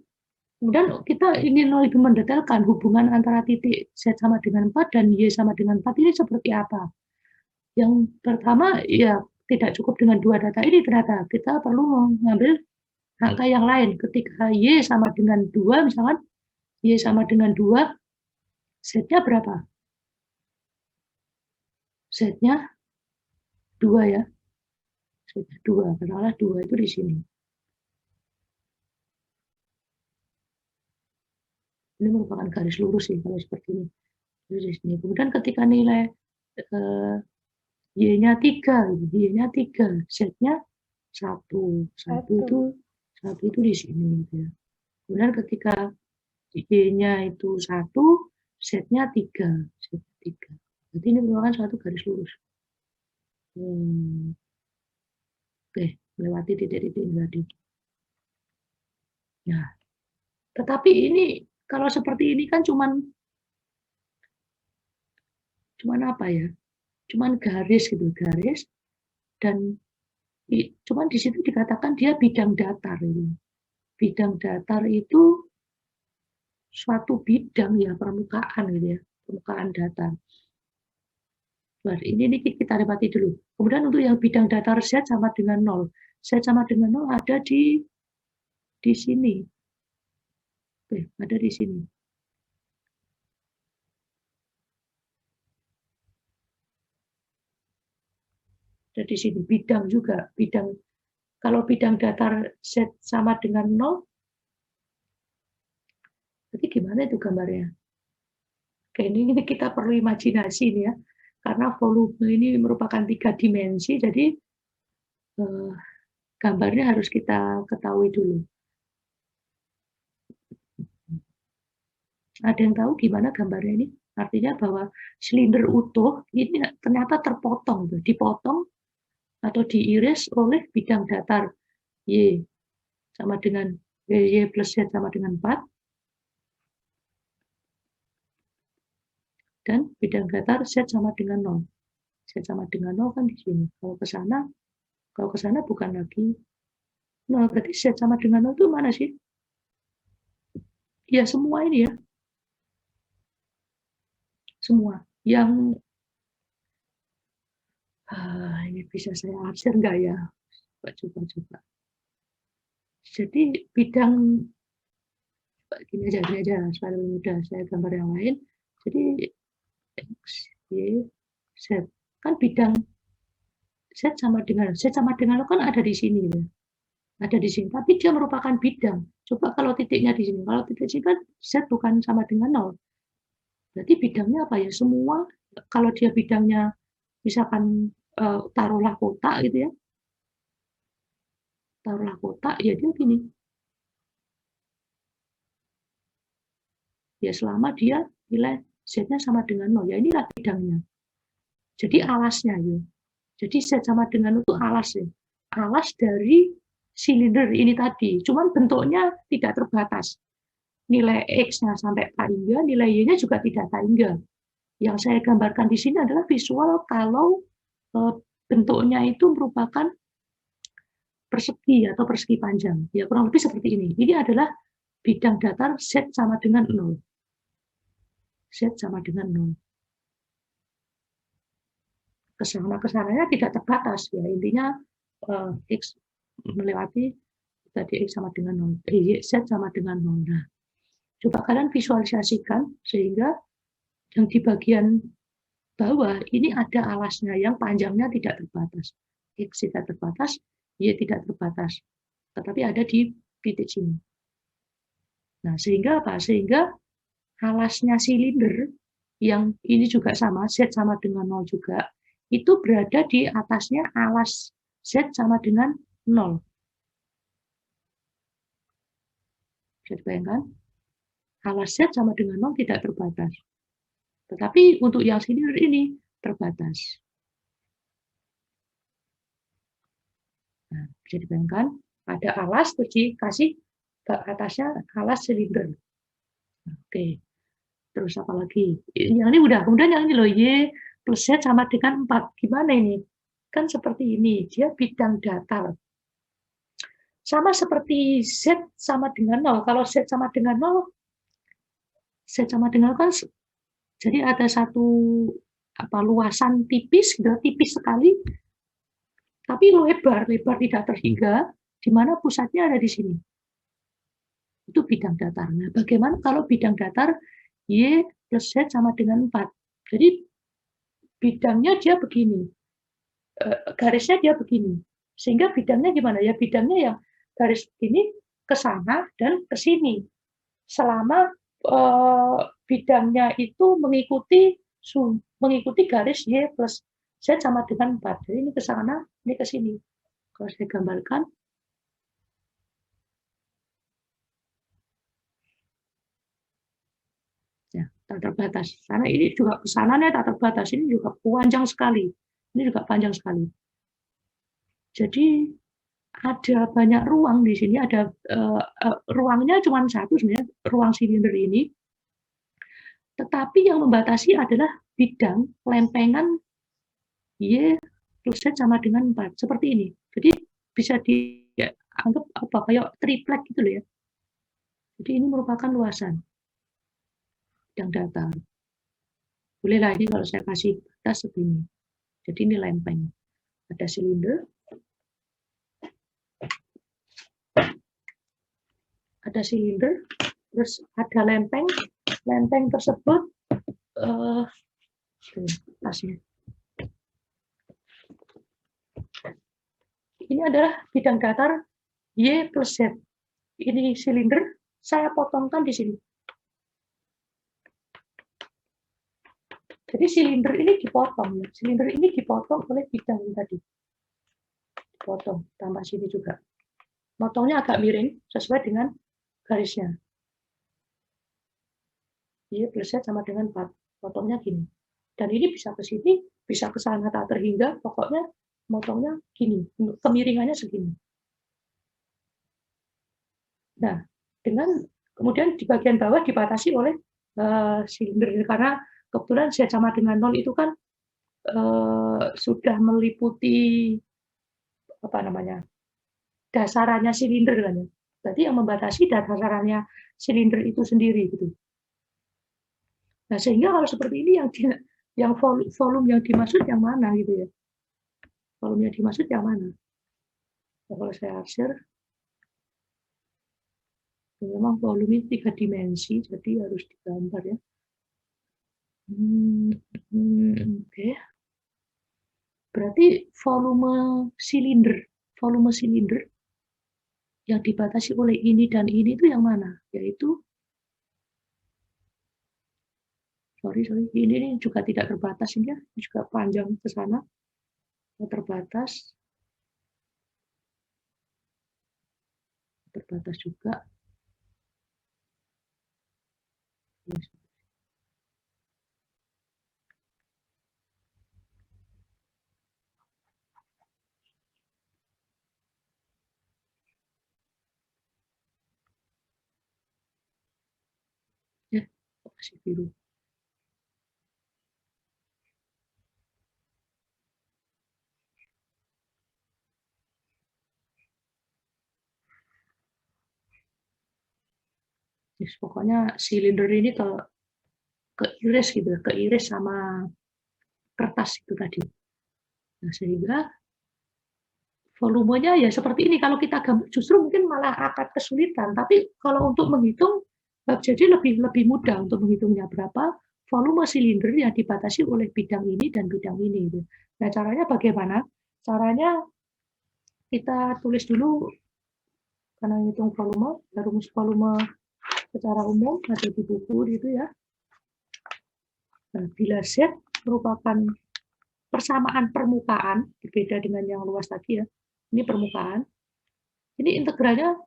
kemudian kita ingin lebih mendetailkan hubungan antara titik Z sama dengan 4 dan Y sama dengan 4 ini seperti apa. Yang pertama, ya tidak cukup dengan 2 data ini ternyata. Kita perlu mengambil angka yang lain. Ketika Y sama dengan 2, misalkan Y sama dengan 2, Z-nya berapa? Z-nya 2 ya. Z-nya 2, katakanlah 2 itu di sini. Ini merupakan garis lurus sih kalau seperti ini. Di sini. Kemudian ketika nilai Y-nya 3, Y-nya 3, Z-nya 1. 1 itu di sini gitu ya. Kemudian ketika Y-nya itu 1, Z-nya 3. Jadi ini merupakan suatu garis lurus. Oke, melewati titik-titik tadi. Ya, tetapi ini kalau seperti ini kan cuman apa ya? Cuman garis gitu, garis, dan cuman di situ dikatakan dia bidang datar. Gitu. Bidang datar itu suatu bidang ya, permukaan gitu ya, permukaan datar. Ini kita dapati dulu. Kemudian untuk yang bidang datar Z sama dengan 0. Z sama dengan 0 ada di sini. Oke, ada di sini. Ada di sini bidang juga, bidang. Kalau bidang datar Z sama dengan 0, berarti gimana itu gambarnya? Oke, ini kita perlu imajinasi nih ya. Karena volume ini merupakan 3 dimensi, jadi gambarnya harus kita ketahui dulu. Ada yang tahu gimana gambarnya ini? Artinya bahwa silinder utuh ini ternyata terpotong, dipotong atau diiris oleh bidang datar Y sama dengan Y plus Z sama dengan 4, dan bidang datar Z sama dengan 0. Z sama dengan 0 kan di sini. Kalau ke sana bukan lagi 0, berarti Z sama dengan 0 itu mana sih? Ya semua ini ya. Semua. Yang ini bisa saya arsir enggak ya? Coba. Jadi bidang gini aja supaya lebih mudah. Saya gambar yang lain. Jadi X, Y, Z. Kan bidang Z sama dengan lo kan ada di sini ya. Ada di sini, tapi dia merupakan bidang. Coba kalau titiknya di sini. Kalau titik sini kan Z bukan sama dengan 0. Berarti bidangnya apa ya? Semua, kalau dia bidangnya misalkan taruhlah kotak gitu ya. Taruhlah kotak, ya dia gini. Ya selama dia nilai Z-nya sama dengan 0. Ya inilah bidangnya. Jadi alasnya ya. Jadi Z sama dengan itu alas ya. Alas dari silinder ini tadi. Cuman bentuknya tidak terbatas. Nilai X-nya sampai tak hingga, nilai Y-nya juga tidak tak hingga. Yang saya gambarkan di sini adalah visual kalau bentuknya itu merupakan persegi atau persegi panjang. Ya kurang lebih seperti ini. Ini adalah bidang datar Z sama dengan 0. Z sama dengan 0. Kesananya tidak terbatas ya, intinya X melewati tadi X sama dengan 0, Z sama dengan 0. Nah, coba kalian visualisasikan sehingga yang di bagian bawah ini ada alasnya yang panjangnya tidak terbatas. X tidak terbatas, Y tidak terbatas, tetapi ada di titik sini. Nah, sehingga apa? Sehingga alasnya silinder yang ini juga sama, Z sama dengan 0 juga, itu berada di atasnya alas Z sama dengan 0. Bisa dibayangkan? Alas Z sama dengan 0 tidak terbatas. Tetapi untuk yang silinder ini terbatas. Nah, bisa dibayangkan? Ada alas, terus dikasih ke atasnya alas silinder. Oke. Terus apa lagi? Yang ini udah. Kemudian yang ini loh, Y plus Z sama dengan 4. Gimana ini? Kan seperti ini. Dia bidang datar. Sama seperti Z sama dengan 0. Kalau Z sama dengan 0, Z sama dengan 0 kan jadi ada satu luasan tipis, tipis sekali, tapi lebar tidak terhingga, di mana pusatnya ada di sini. Itu bidang datar. Nah, bagaimana kalau bidang datar Y plus Z sama dengan 4? Jadi bidangnya dia begini, garisnya dia begini. Sehingga bidangnya gimana? Ya bidangnya yang garis ini ke sana dan ke sini. Selama bidangnya itu mengikuti garis Y plus Z sama dengan 4. Jadi ini ke sana, ini ke sini. Kalau saya gambarkan, ya, tak terbatas. Karena ini juga kesananya tak terbatas. Ini juga panjang sekali. Ini juga panjang sekali. Jadi ada banyak ruang di sini. Ada ruangnya cuma satu sebenarnya, ruang silinder ini. Tetapi yang membatasi adalah bidang lempengan Y plus Z sama dengan 4. Seperti ini. Jadi bisa dianggap kayak triplek gitu loh ya. Jadi ini merupakan luasan. bidang datar. Bolehlah ini kalau saya kasih batas segini. Jadi ini lempeng. Ada silinder. Ada silinder. Terus ada lempeng. Lempeng tersebut tasnya. Ini adalah bidang datar Y plus Z. Ini silinder. Saya potongkan di sini. Jadi silinder ini dipotong, silinder ini dipotong oleh bidang tadi. Dipotong, tambah sini juga. Potongnya agak miring sesuai dengan garisnya. Y plus Z sama dengan 4. Potongnya gini. Dan ini bisa ke sini, bisa ke sana tak terhingga, pokoknya potongnya gini, kemiringannya segini. Nah, kemudian di bagian bawah dibatasi oleh silinder karena kebetulan Z sama dengan 0 itu kan sudah meliputi dasarannya silinder kan ya. Berarti yang membatasi dasarannya silinder itu sendiri gitu. Nah, sehingga kalau seperti ini yang volume yang dimaksud yang mana gitu ya. Volume yang dimaksud yang mana? Nah, kalau saya arsir memang volume 3 dimensi, jadi harus digambar ya. Oke. Berarti volume silinder yang dibatasi oleh ini dan ini itu yang mana? Yaitu, ini juga tidak terbatas ini ya, ini juga panjang ke sana, terbatas juga. Ya, masih biru. Yes, pokoknya silinder ini keiris gitu, keiris sama kertas itu tadi. Nah, sehingga volumenya ya seperti ini. Kalau kita justru mungkin malah akan kesulitan. Tapi kalau untuk menghitung, jadi lebih mudah untuk menghitungnya berapa volume silinder yang dibatasi oleh bidang ini dan bidang ini. Nah, caranya bagaimana? Caranya kita tulis dulu karena hitung volume, rumus volume secara umum ada di buku itu ya. Nah, bila Z merupakan persamaan permukaan, berbeda dengan yang luas tadi ya. Ini permukaan. Ini integralnya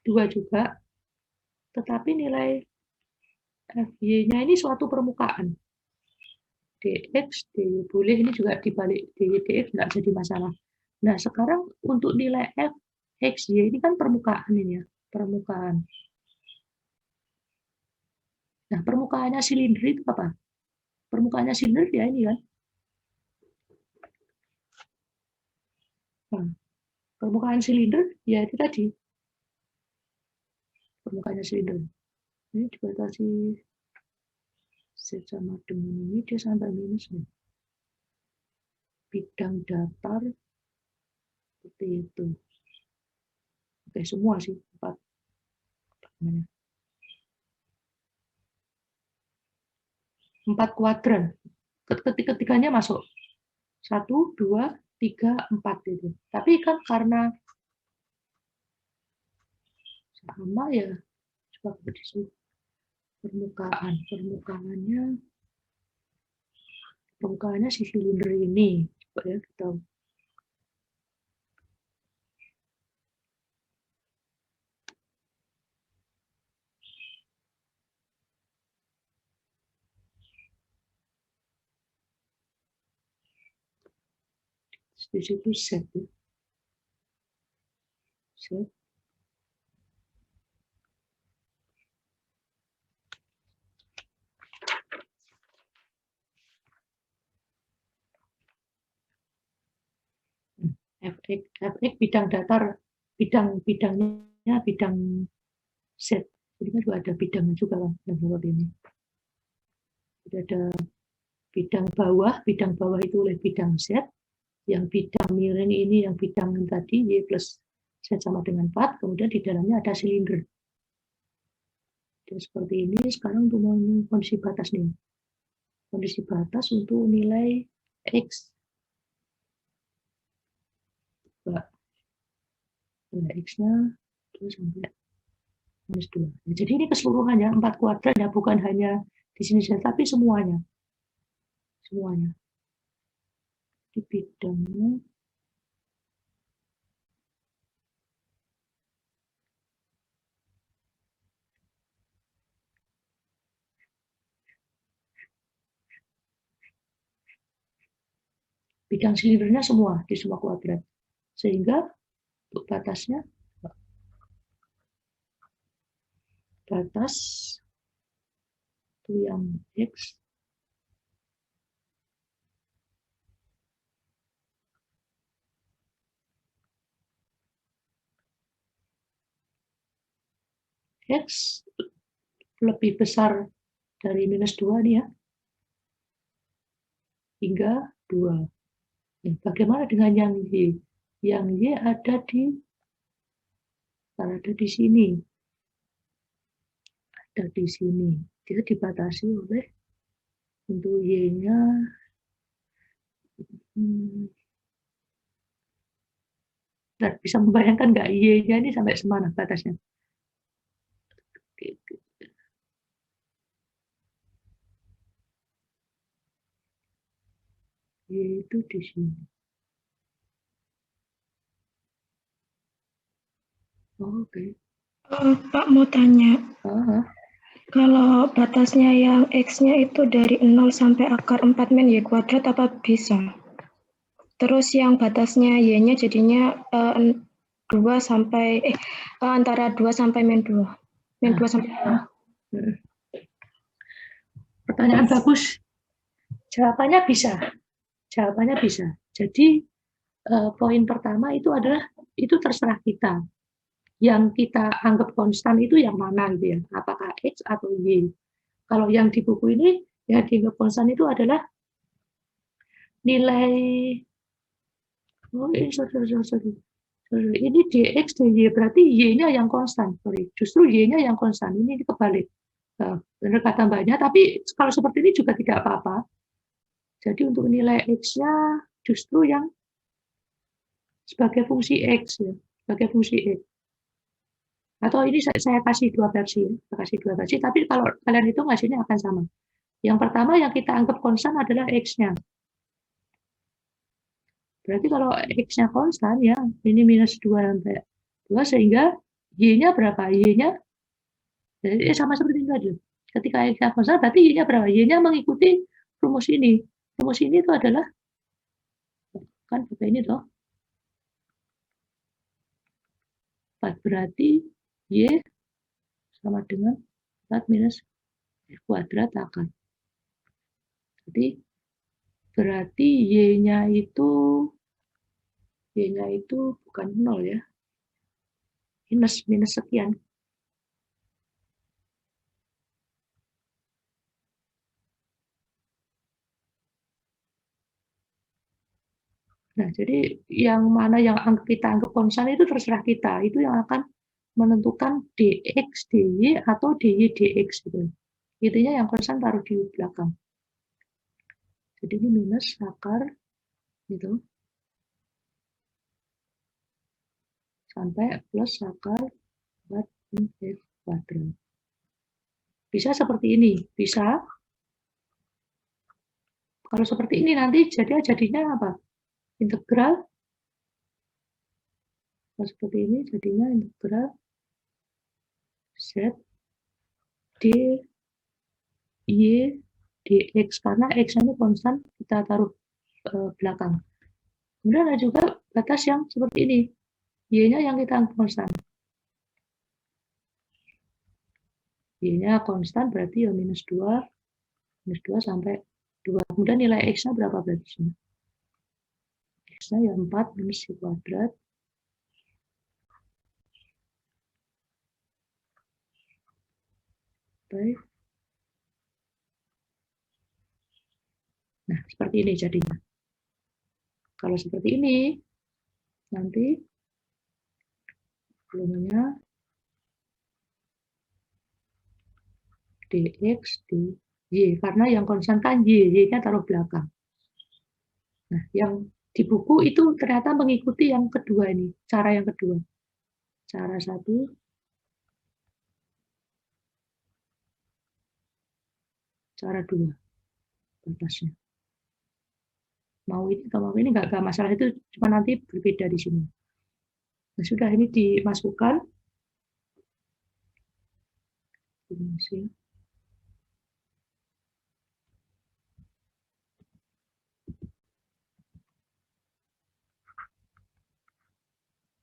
2 juga, tetapi nilai FY-nya ini suatu permukaan. DX, DY boleh, ini juga dibalik DY, DX, nggak jadi masalah. Nah, sekarang untuk nilai F, X, Y ini kan permukaan ini ya, permukaan. Nah, permukaannya silinder itu apa? Permukaannya silinder ya ini kan. Nah, permukaan silinder ya itu tadi. Permukaannya silinder. Ini dibatasi Z sama dengan ini, dia sampai minus nih. Bidang datar seperti itu. Oke, semua sih 4 kuadran. Ketiganya masuk 1, 2, 3, 4 itu. Tapi kan karena sama ya, coba di sini permukaannya si silinder ini. Coba ya kita di situ set ya. Set. Fx bidang datar, bidangnya bidang Z. Jadi kan juga ada bidangnya juga kan yang seperti ini. Ada bidang bawah itu oleh bidang Z, yang bidang miring ini, yang bidang tadi Y plus Z sama dengan 4, kemudian di dalamnya ada silinder. Jadi seperti ini. Sekarang untuk kondisi batas nih. Kondisi batas untuk nilai X. Nilai X-nya 2 sampai minus 2. Nah, jadi ini keseluruhannya 4 kuadrat ya, bukan hanya di sini saja, tapi semuanya. Semuanya. Di bidangnya bidang silindernya semua di semua kuadrat. Sehingga untuk batasnya, batas itu yang X X lebih besar dari minus 2 nih ya, hingga 2. Nah, bagaimana dengan yang Y? Yang Y ada di sini. Ada di sini. Dia dibatasi oleh untuk Y-nya bisa membayangkan nggak Y-nya ini sampai semana batasnya? Y itu di sini. Oh, oke. Pak mau tanya, Kalau batasnya yang X-nya itu dari 0 sampai akar 4 min Y kuadrat apa bisa? Terus yang batasnya Y-nya jadinya 2 sampai antara 2 sampai min 2. Min 2 sampai 2. Pertanyaan bagus. Jawabannya bisa. Jawabannya bisa. Jadi poin pertama itu adalah itu terserah kita. Yang kita anggap konstan itu yang mana gitu ya? Apakah X atau Y? Kalau yang di buku ini yang dianggap konstan itu adalah nilai ini dx dy, berarti y-nya yang konstan. Justru y-nya yang konstan. Ini kebalik. Benar kata mbaknya, tapi kalau seperti ini juga tidak apa-apa. Jadi untuk nilai x-nya justru yang sebagai fungsi x ya, sebagai fungsi x. Atau ini saya kasih dua versi, tapi kalau kalian hitung hasilnya akan sama. Yang pertama yang kita anggap konstan adalah x-nya. Berarti kalau x-nya konstan ya, ini minus 2 sampai 2, sehingga y-nya berapa? Y-nya sama seperti ini tadi. Ketika x-nya konstan, berarti y-nya berapa? Y-nya mengikuti rumus ini. Rumus ini itu adalah, kan pakai ini toh. 4 berarti y sama dengan 4 minus x kuadrat akar. Jadi berarti y-nya itu bukan 0 ya. Minus sekian. Nah, jadi yang mana yang kita anggap konstan itu terserah kita. Itu yang akan menentukan dx, dy, atau dy, dx. Gitu. Intinya yang konstan taruh di belakang. Jadi ini minus akar gitu. Sampai plus akar 4 x kuadrat. Bisa seperti ini. Bisa. Kalau seperti ini nanti jadinya apa? Integral. Kalau seperti ini jadinya integral z d y dx, karena x ini konstan, kita taruh belakang. Kemudian ada juga batas yang seperti ini, y-nya yang kita anggap konstan. Y-nya konstan berarti ya minus 2 sampai 2. Kemudian nilai x-nya berapa berarti? X-nya ya 4 minus y kuadrat. Baik. Nah, seperti ini jadinya. Kalau seperti ini, nanti volumenya dx di y, karena yang konstan kan y-nya taruh belakang. Nah, yang di buku itu ternyata mengikuti yang kedua ini, cara yang kedua. Cara satu, cara dua, batasnya. Mau ini atau mau ini nggak masalah, itu cuma nanti berbeda di sini. Nah, sudah ini dimasukkan.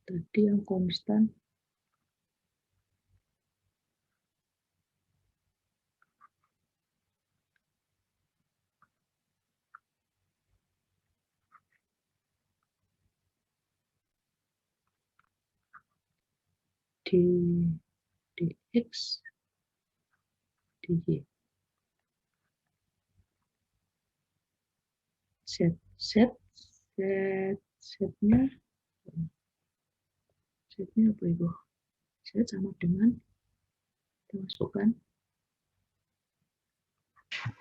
Tadi yang konstan di dx di y. Setnya apa Ibu? Set sama dengan, kita masukkan.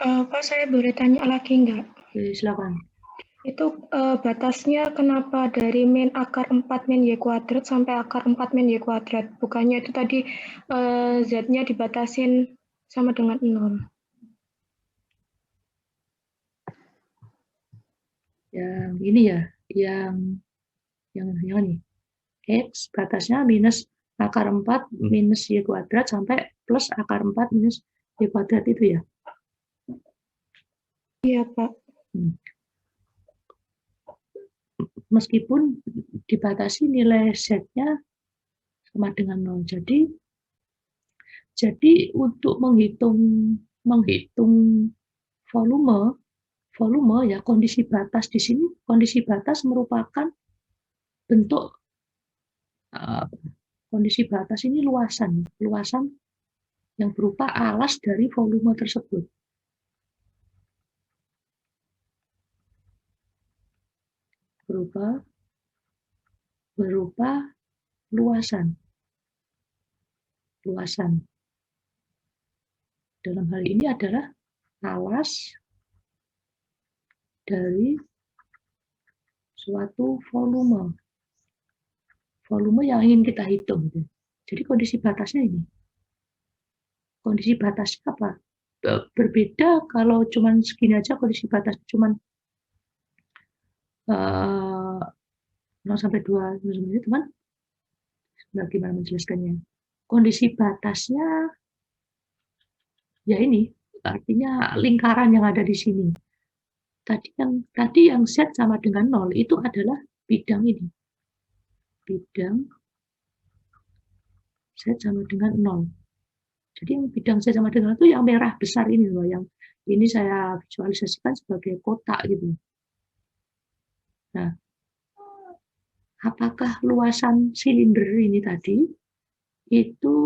Pak, saya boleh tanya lagi nggak? Oke, silakan. Itu batasnya kenapa dari min akar 4 min y kuadrat sampai akar 4 min y kuadrat? Bukannya itu tadi z-nya dibatasin sama dengan 0. Yang ini ya, yang ini. X batasnya minus akar 4 minus y kuadrat sampai plus akar 4 minus y kuadrat itu ya? Iya, Pak. Meskipun dibatasi nilai z-nya sama dengan 0. Jadi untuk menghitung volume ya, kondisi batas di sini, kondisi batas merupakan bentuk kondisi batas ini luasan yang berupa alas dari volume tersebut. Berupa luasan. Dalam hal ini adalah alas dari suatu volume yang ingin kita hitung. Jadi kondisi batasnya ini. Kondisi batasnya apa? Berbeda kalau cuman segini aja, kondisi batas cuman 0 sampai 2 ini, teman. Bagaimana menjelaskannya? Kondisi batasnya ya ini, artinya lingkaran yang ada di sini. Tadi yang Z sama dengan 0 itu adalah bidang ini. Bidang Z sama dengan 0. Jadi yang bidang Z sama dengan 0 itu yang merah besar ini loh, yang ini saya visualisasikan sebagai kotak gitu. Nah, apakah luasan silinder ini tadi itu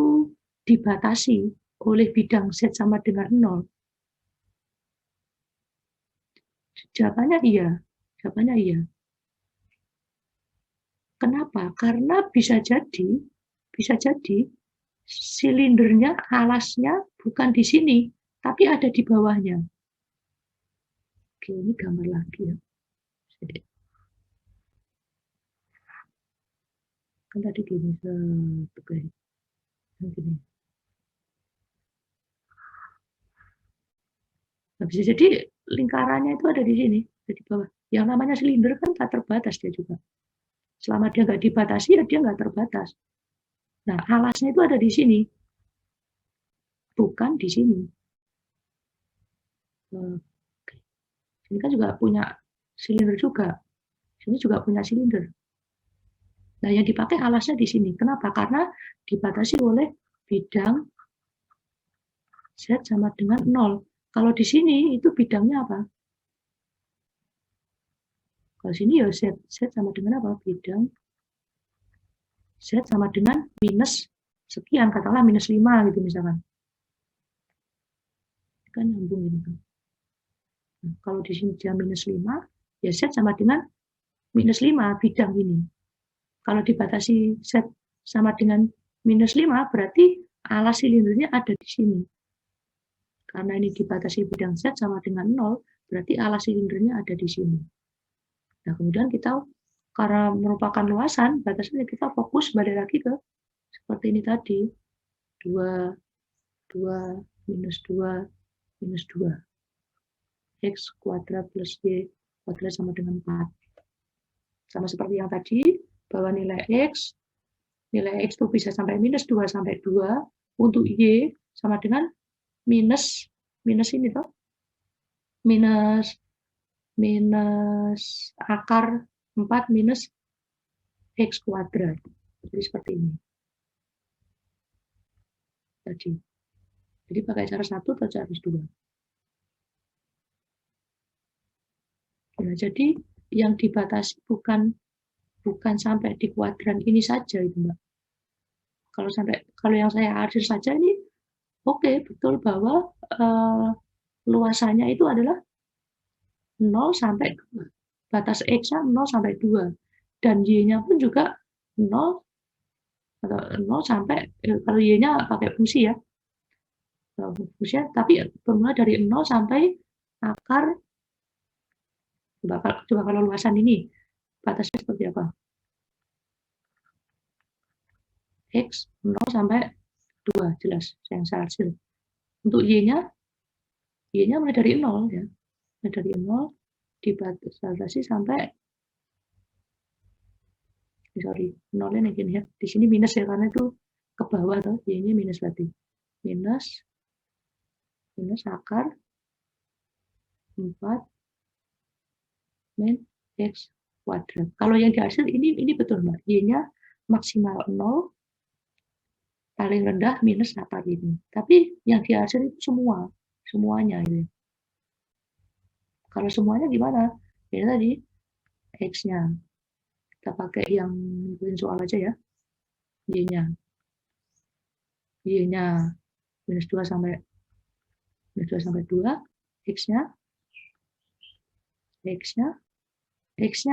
dibatasi oleh bidang Z sama dengan 0? Jawabannya iya. Kenapa? Karena bisa jadi silindernya, alasnya bukan di sini, tapi ada di bawahnya. Oke, ini gambar lagi ya. Kan tadi gini, gini. Nah, bisa jadi lingkarannya itu ada di sini, ada di bawah. Yang namanya silinder kan tak terbatas dia juga. Selama dia nggak dibatasi, ya dia nggak terbatas. Nah, alasnya itu ada di sini, bukan di sini. Ini kan juga punya silinder juga. Sini juga punya silinder. Nah, yang dipakai alasnya di sini. Kenapa? Karena dibatasi oleh bidang Z sama dengan 0. Kalau di sini itu bidangnya apa? Kalau sini ya Z sama dengan apa? Bidang Z sama dengan minus sekian, katakanlah minus 5 gitu misalkan. Kan nyambung ini kan. Nah, kalau di sini dia minus 5, ya Z sama dengan minus 5 bidang ini. Kalau dibatasi Z sama dengan minus 5, berarti alas silindernya ada di sini. Karena ini dibatasi bidang Z sama dengan 0, berarti alas silindernya ada di sini. Nah, kemudian kita, karena merupakan luasan, batasnya kita fokus balik lagi ke seperti ini tadi. 2, 2, minus 2, minus 2. X kuadrat plus Y kuadrat sama dengan 4. Sama seperti yang tadi, bahwa nilai X itu bisa sampai minus 2 sampai 2, untuk Y sama dengan minus ini toh, minus akar 4 minus X kuadrat. Jadi seperti ini. Jadi pakai cara 1 atau cara 2. Nah, jadi yang dibatasi bukan sampai di kuadran ini saja itu, Mbak. Kalau yang saya arsir saja ini oke, betul bahwa luasannya itu adalah 0 sampai 2. Batas X-nya 0 sampai 2. Dan Y-nya pun juga 0 atau 0 sampai, kalau Y-nya pakai fungsi ya. Fungsinya, tapi bermula dari 0 sampai akar, coba kalau luasan ini, batasnya seperti apa? X 0 sampai 2, jelas, yang saya hasil. Untuk Y-nya mulai dari 0 ya. Mulai dari 0 dibatasi sampai, sorry, 0-nya gini ya. Di sini minus ya, karena itu ke bawah tuh, Y-nya minus berarti. Minus akar 4 min X kuadrat. Kalau yang dihasil ini betul, Mbak. Y-nya maksimal 0, paling rendah minus akar ini. Tapi yang dihasil itu semuanya ini. Kalau semuanya gimana? Ya tadi X-nya. Kita pakai yang soal aja ya. Y-nya minus 2 sampai 2, X-nya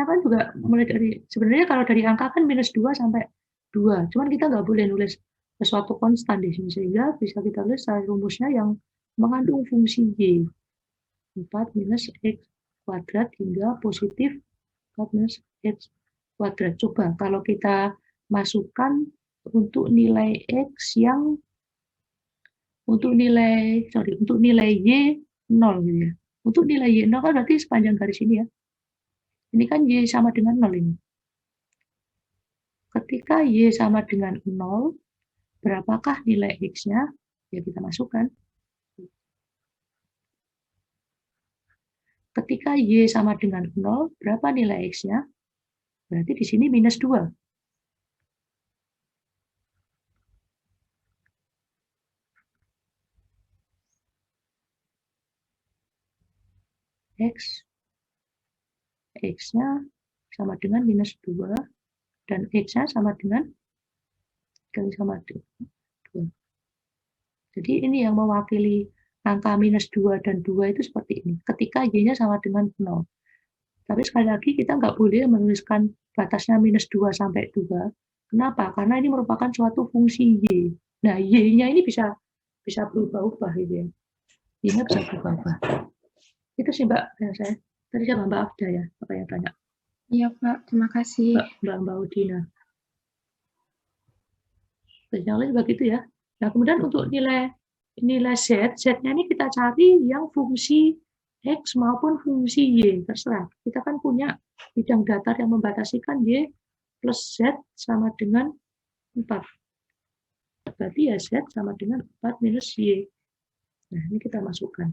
kan juga mulai dari, sebenarnya kalau dari angka kan minus 2 sampai 2. Cuman kita nggak boleh nulis sesuatu konstan di sini, sehingga bisa kita tulis rumusnya yang mengandung fungsi Y. 4 minus X kuadrat hingga positif 4 minus X kuadrat. Coba kalau kita masukkan untuk nilai X yang untuk nilai Y 0 gitu ya. Untuk nilai Y 0 kan berarti sepanjang garis ini ya. Ini kan Y sama dengan 0 ini. Ketika Y sama dengan 0, berapakah nilai X-nya? Ya kita masukkan. Ketika Y sama dengan 0, berapa nilai X-nya? Berarti di sini minus 2. X-nya sama dengan minus 2, dan X-nya sama dengan 2. Jadi ini yang mewakili angka minus 2 dan 2 itu seperti ini. Ketika Y-nya sama dengan 0. Tapi sekali lagi kita nggak boleh menuliskan batasnya minus 2 sampai 2. Kenapa? Karena ini merupakan suatu fungsi Y. Nah, Y-nya ini bisa berubah-ubah gitu ya. Y-nya bisa berubah-ubah. Itu sih Mbak, yang saya. Tadi sama Mbak Afda ya, apa yang tanya. Iya Pak, terima kasih. Mbak Udina. Yang lain begitu ya. Nah, kemudian untuk nilai Z-nya ini kita cari yang fungsi X maupun fungsi Y, terserah. Kita kan punya bidang datar yang membatasikan Y plus Z sama dengan 4. Berarti ya Z sama dengan 4 minus Y. Nah, ini kita masukkan.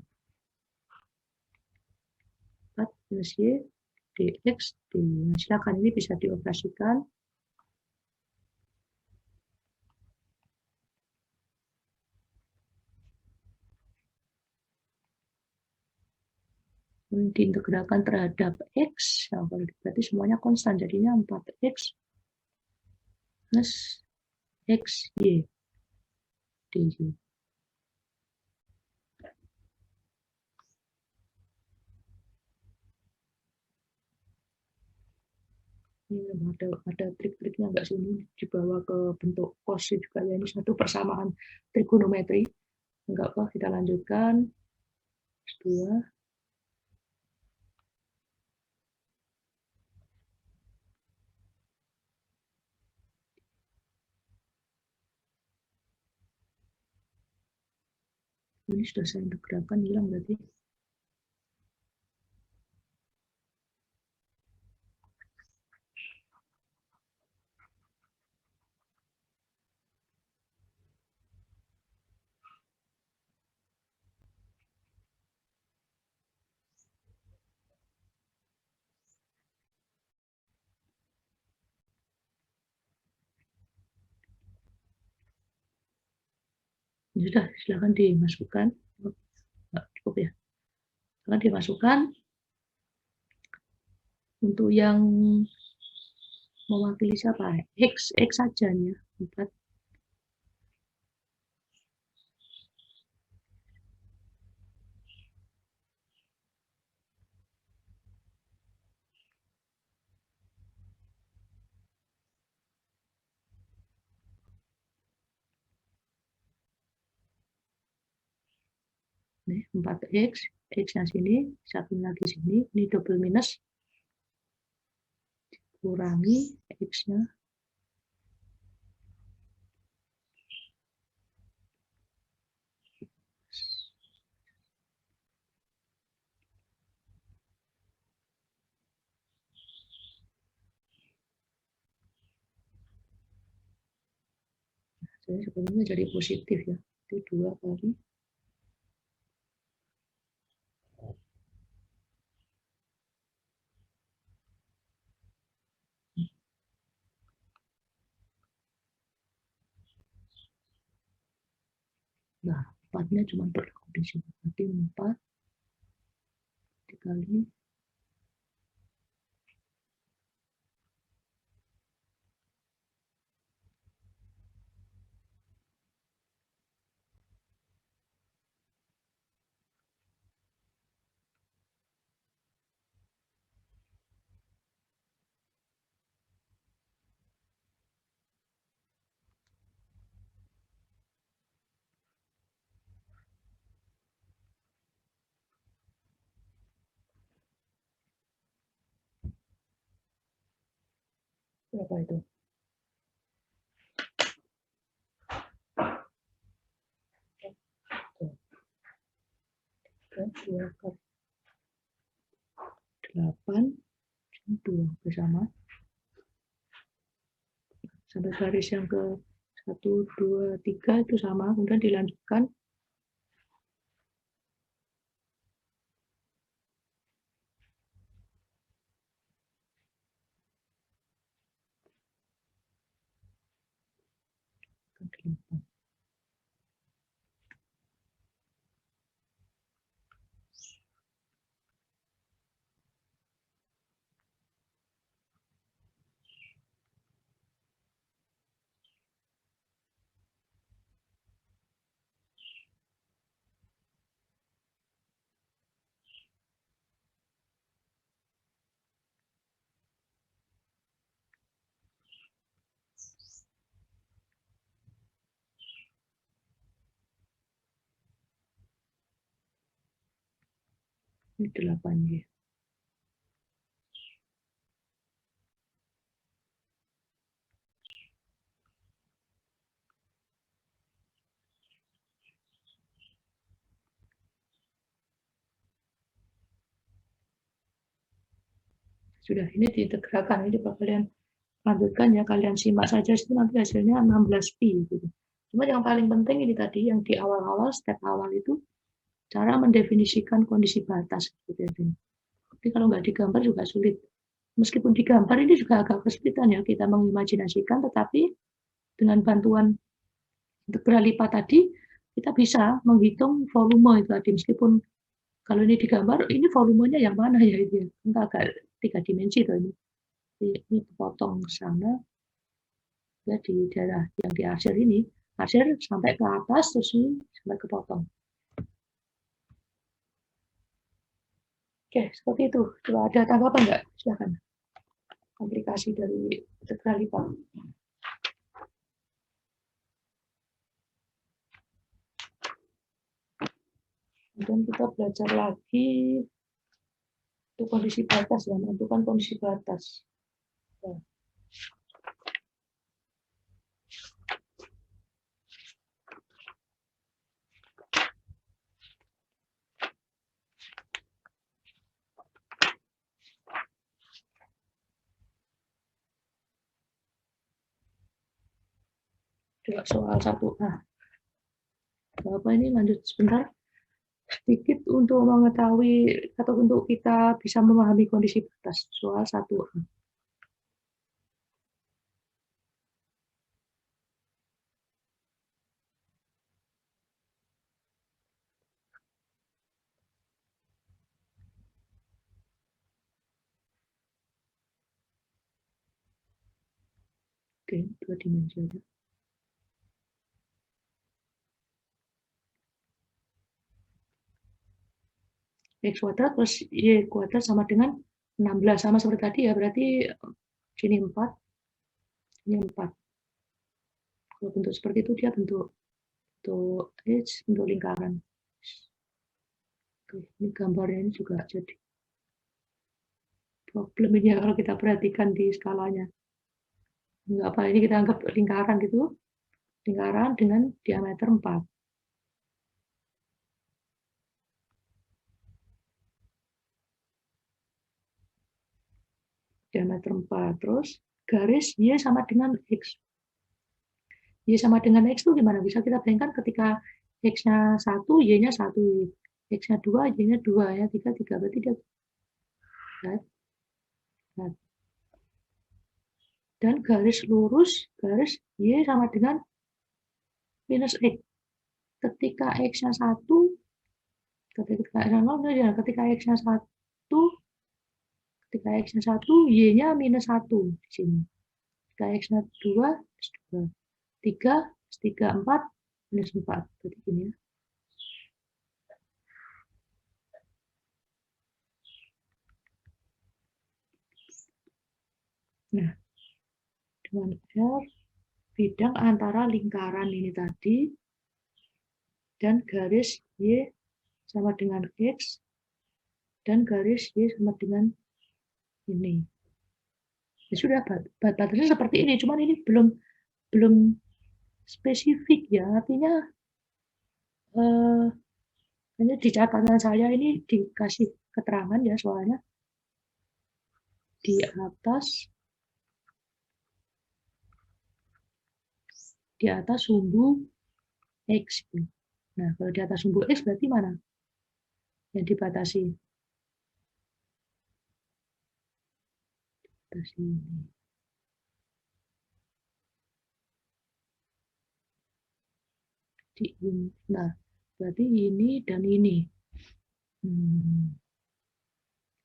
4 minus Y dx dy. Nah, silakan ini bisa dioperasikan. Diintegralkan terhadap X, nah, berarti semuanya konstan, jadinya 4X plus XY dy. Ini ada trik-triknya nggak sih, ini dibawa ke bentuk cos juga ya, ini satu persamaan trigonometri. Enggak apa, kita lanjutkan. S2. Ini sudah saya integralkan, hilang berarti. Sudah, silakan dimasukkan. Nggak cukup ya. Silakan dimasukkan. Untuk yang mewakili siapa? X saja ya. 4. Nih, 4x, x-nya sini, satu lagi sini, ini double minus, kurangi x-nya. Jadi sebenarnya jadi positif ya, itu 2 kali. Nah, 4-nya cuma berlaku di sini. Berarti 4 dikali berapa itu? Tuh, 2 kali 8, 2 bersama. Sampai garis yang ke 1, 2, 3 itu sama, kemudian dilanjutkan. Ke 8. Ini 8 ya. Sudah, ini diintegralkan. Ini Pak kalian lanjutkan ya, kalian simak saja, itu nanti hasilnya 16pi gitu. Cuma yang paling penting ini tadi yang di awal-awal, step awal itu cara mendefinisikan kondisi batas gitu ya. Tapi kalau nggak digambar juga sulit. Meskipun digambar ini juga agak kesulitan ya, kita mengimajinasikan, tetapi dengan bantuan integral lipat tadi kita bisa menghitung volume itu tadi. Meskipun kalau ini digambar, ini volumenya yang mana ya itu? Entah agak 3 dimensi tuh ini. Ini potong sana ya, di daerah yang di arsir ini, arsir sampai ke atas terus ini sampai ke potong. Oke, seperti itu. Coba ada tanggapan nggak? Silakan. aplikasi dari integral IPA. Kemudian kita belajar lagi untuk kondisi batas ya, menentukan kondisi batas. Ya. Soal 1A. Bapak ini lanjut sebentar. Sedikit untuk mengetahui atau untuk kita bisa memahami kondisi batas. Soal 1A. Oke, 2 dimensi aja. X kuadrat plus Y kuadrat sama dengan 16. Sama seperti tadi ya, berarti sini 4, ini 4. Kalau bentuk seperti itu dia bentuk H, bentuk lingkaran. Oke, ini gambarnya ini juga jadi problem ini ya kalau kita perhatikan di skalanya. Enggak apa, ini kita anggap lingkaran gitu. Lingkaran dengan diameter 4. Diameter 4. Terus garis Y sama dengan X. Y sama dengan X itu gimana? Bisa kita bayangkan ketika X-nya 1, Y-nya 1. X-nya 2, Y-nya 2. Ya, 3, 3. Berarti dia... Dan garis lurus, garis Y sama dengan minus X. Ketika X-nya 1, ketika X-nya 1, ketika X-nya 1, Y-nya minus 1 di sini. Ketika X-nya 2, 2. 3, 3, 4, minus 4. Berarti gini ya. Nah, dengan R, bidang antara lingkaran ini tadi, dan garis Y sama dengan X, dan garis Y sama dengan ini. Ya sudah, batasnya seperti ini, cuman ini belum spesifik ya, artinya ini di catatan saya ini dikasih keterangan ya soalnya di atas sumbu X. Nah, kalau di atas sumbu X berarti mana yang dibatasi? Batasi ini. Nah, berarti ini dan ini.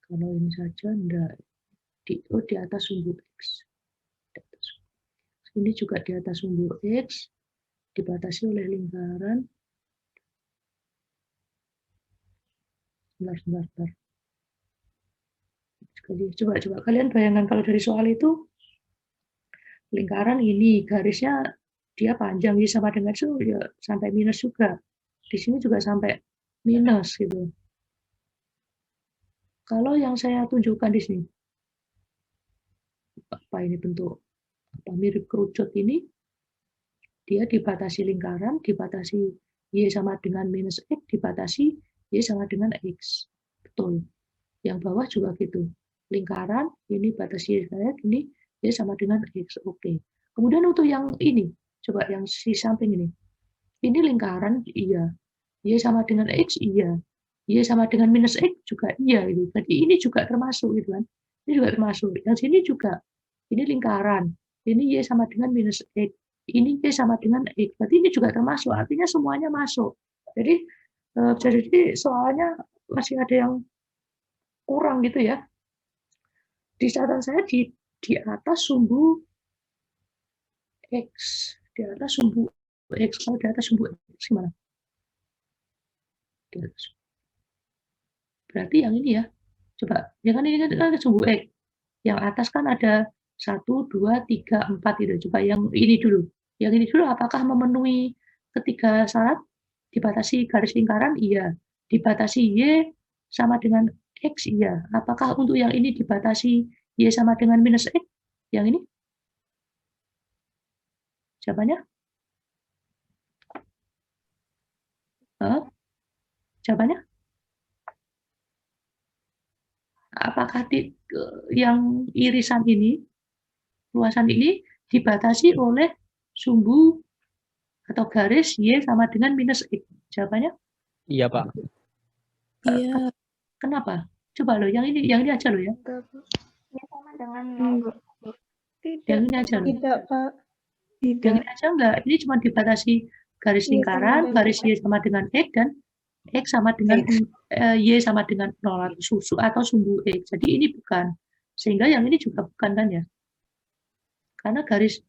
Kalau ini saja enggak. Di atas sumbu X. Ini juga di atas sumbu X, dibatasi oleh lingkaran. Bentar. Coba kalian bayangkan kalau dari soal itu, lingkaran ini garisnya dia panjang, ya sama dengan itu ya sampai minus juga. Di sini juga sampai minus gitu. Kalau yang saya tunjukkan di sini, apa ini bentuk mirip kerucut ini, dia dibatasi lingkaran, dibatasi Y sama dengan minus X, dibatasi Y sama dengan X. Betul. Yang bawah juga gitu. Lingkaran, ini batasi Y, ini Y sama dengan X. Oke. Kemudian untuk yang ini, coba yang si samping ini. Ini lingkaran, iya. Y sama dengan X, iya. Y sama dengan minus X juga iya. Gitu. Jadi ini juga termasuk. Gitu kan. Ini juga termasuk. Yang sini juga. Ini lingkaran. Ini Y sama dengan minus X. Ini Y sama dengan X. Berarti ini juga termasuk. Artinya semuanya masuk. Jadi soalnya masih ada yang kurang gitu ya. Di catatan saya di atas sumbu X. Di atas sumbu X. Kalau di atas sumbu X gimana? Di atas. Berarti yang ini ya. Coba, ya kan ini kan sumbu X. Yang atas kan ada 1, 2, 3, 4 gitu. Coba yang ini dulu. Yang ini dulu apakah memenuhi ketiga syarat? Dibatasi garis lingkaran? Iya. Dibatasi Y sama dengan X? Iya. Apakah untuk yang ini dibatasi Y sama dengan minus X? Yang ini? Jawabannya? Jawabannya? Apakah yang irisan ini, luasan ini dibatasi oleh sumbu atau garis Y sama dengan minus X? Jawabannya? Iya, Pak. Iya. Kenapa? Coba loh, yang ini aja loh ya. Ini sama dengan Enggak. Yang ini aja loh. Tidak, Pak. Yang Tidak. ini aja enggak. Ini cuma dibatasi garis Y lingkaran, sama garis Y sama dengan X, dan X sama dengan Y sama dengan 0 atau sumbu X. Jadi ini bukan. Sehingga yang ini juga bukan kan ya. Karena garis,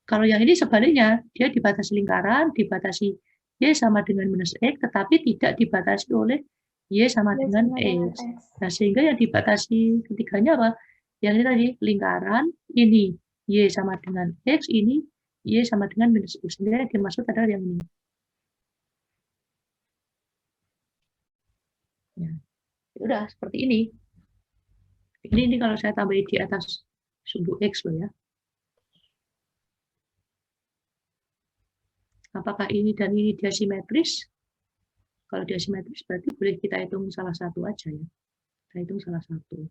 kalau yang ini sebaliknya, dia dibatasi lingkaran, dibatasi Y sama dengan minus X, tetapi tidak dibatasi oleh Y sama dengan X. Nah, sehingga yang dibatasi ketiganya apa? Yang ini tadi, lingkaran, ini Y sama dengan X, ini Y sama dengan minus X. Sehingga yang dimaksud adalah yang ini. Ya. Udah, seperti ini. Ini kalau saya tambahin di atas sumbu X loh ya. Apakah ini dan ini dia simetris? Kalau dia simetris berarti boleh kita hitung salah satu aja ya. Kita hitung salah satu.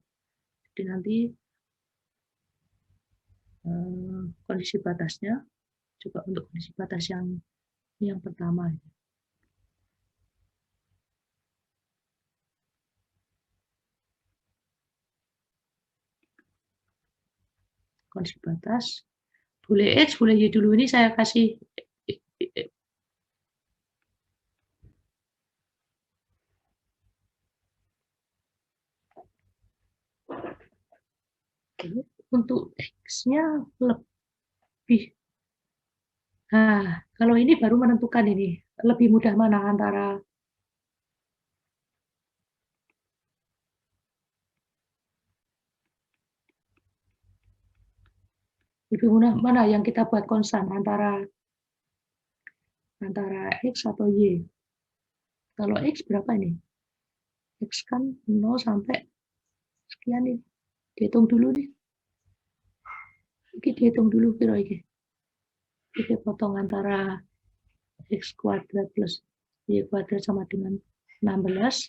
Jadi nanti kondisi batasnya, coba untuk kondisi batas yang ini yang pertama. Kondisi batas. Boleh X, boleh Y dulu. Ini saya kasih untuk X-nya lebih. Nah, kalau ini baru menentukan ini. Lebih mudah mana antara lebih mudah mana yang kita buat konstan antara X atau Y. Kalau X berapa ini? X kan 0 sampai sekian nih. Dihitung dulu nih. Ini dihitung dulu kira ini. Kita potong antara X kuadrat plus Y kuadrat sama dengan 16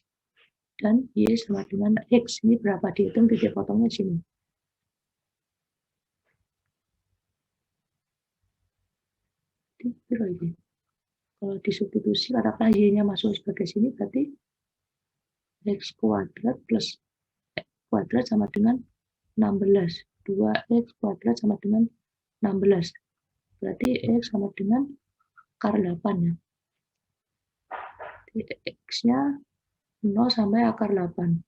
dan Y sama dengan X. Ini berapa dihitung, kita potongnya sini. Kira ini. Kalau disubstitusi katakanlah Y-nya masuk sebagai sini, berarti X kuadrat plus X kuadrat sama dengan 16. 2X kuadrat sama dengan 16. Berarti X sama dengan akar 8 ya. X-nya 0 sampai akar 8.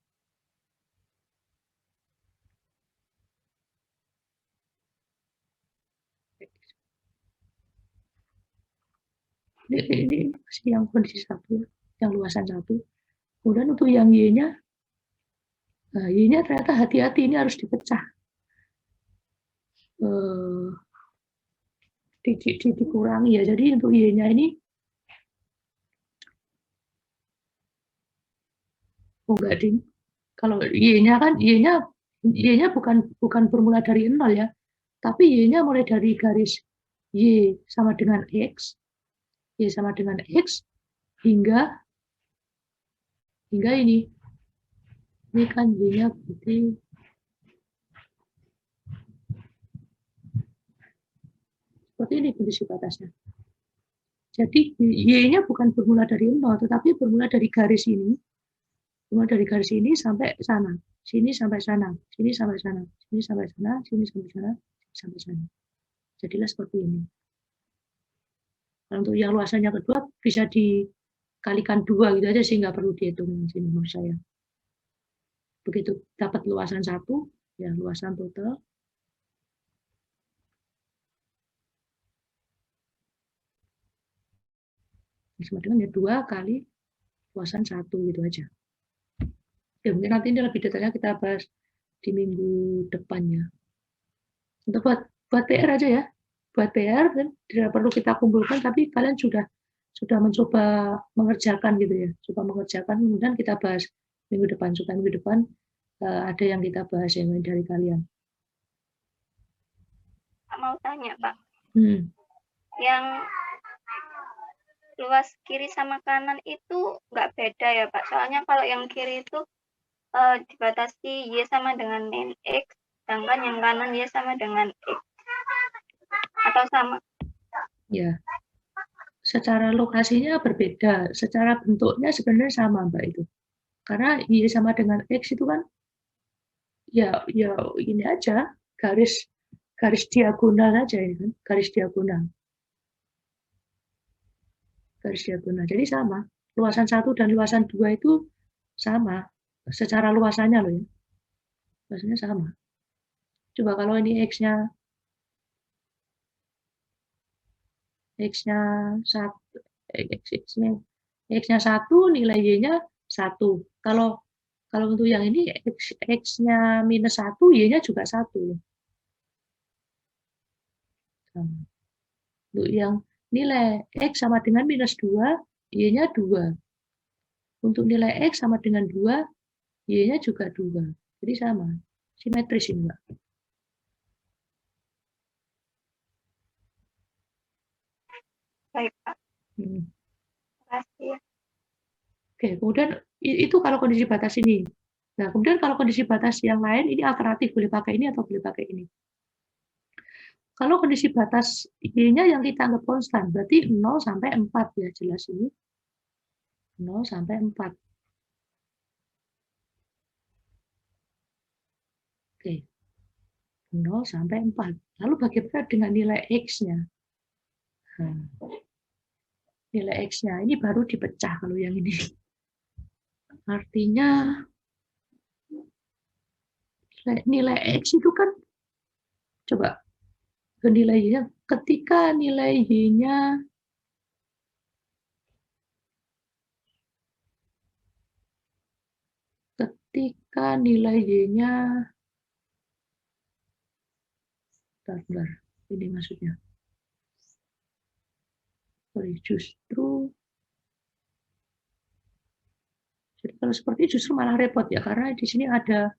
Ini masih yang kondisi 1 ya, yang luasan 1. Kemudian untuk yang Y-nya, nah Y-nya ternyata hati-hati, ini harus dipecah. Dikurangi ya. Jadi untuk Y-nya ini enggak ding. Kalau Y-nya kan Y-nya bukan bermula dari 0 ya. Tapi Y-nya mulai dari garis Y sama dengan X. Y sama dengan X hingga ini. Ini kan Y-nya berarti seperti ini kondisi batasnya. Jadi Y-nya bukan bermula dari 0, tetapi bermula dari garis ini. Bermula dari garis ini sampai sana. Sini sampai sana. Sini sampai sana. Sini sampai sana. Sini sampai sana. Sampai sana. Jadilah seperti ini. Untuk yang luasannya kedua bisa dikalikan 2 gitu aja sih, nggak perlu dihitung di sini menurut saya. Begitu dapat luasan 1, ya luasan total. Sama dengan ya 2 kali luasan 1 gitu aja. Ya, mungkin nanti ini lebih detailnya kita bahas di minggu depannya. Untuk buat PR aja ya. Buat PR kan tidak perlu kita kumpulkan, tapi kalian sudah mencoba mengerjakan gitu ya. Coba mengerjakan, kemudian kita bahas minggu depan. Supaya minggu depan ada yang kita bahas yang dari kalian. Mau tanya, Pak. Yang luas kiri sama kanan itu nggak beda ya, Pak? Soalnya kalau yang kiri itu dibatasi Y sama dengan X, sedangkan yang kanan Y sama dengan X. Atau sama? Ya, secara lokasinya berbeda, secara bentuknya sebenarnya sama, Mbak, itu. Karena Y sama dengan X itu kan ya ini aja, garis diagonal aja ini kan, garis diagonal. Jadi sama. Luasan 1 dan luasan 2 itu sama. Secara luasannya loh ya. Luasannya sama. Coba kalau ini X-nya 1, nilai Y-nya 1. Kalau untuk yang ini X-nya -1, Y-nya juga 1. Untuk yang nilai X sama dengan -2, Y-nya 2. Untuk nilai X sama dengan 2, Y-nya juga 2. Jadi sama. Simetris ini, Mbak. Baik, Pak. Terima kasih. Oke, kemudian itu kalau kondisi batas ini. Nah, kemudian kalau kondisi batas yang lain, ini alternatif, boleh pakai ini atau boleh pakai ini. Kalau kondisi batas Y-nya yang kita anggap konstan, berarti 0 sampai 4 ya, jelas ini. 0 sampai 4. Oke. 0 sampai 4. Lalu bagaimana dengan nilai X-nya? Nah, nilai X-nya ini baru dipecah kalau yang ini. Artinya nilai X itu kan, coba ke nilainya, ketika nilai Y-nya bentar, ini maksudnya. Justru jadi kalau seperti justru malah repot ya, karena di sini ada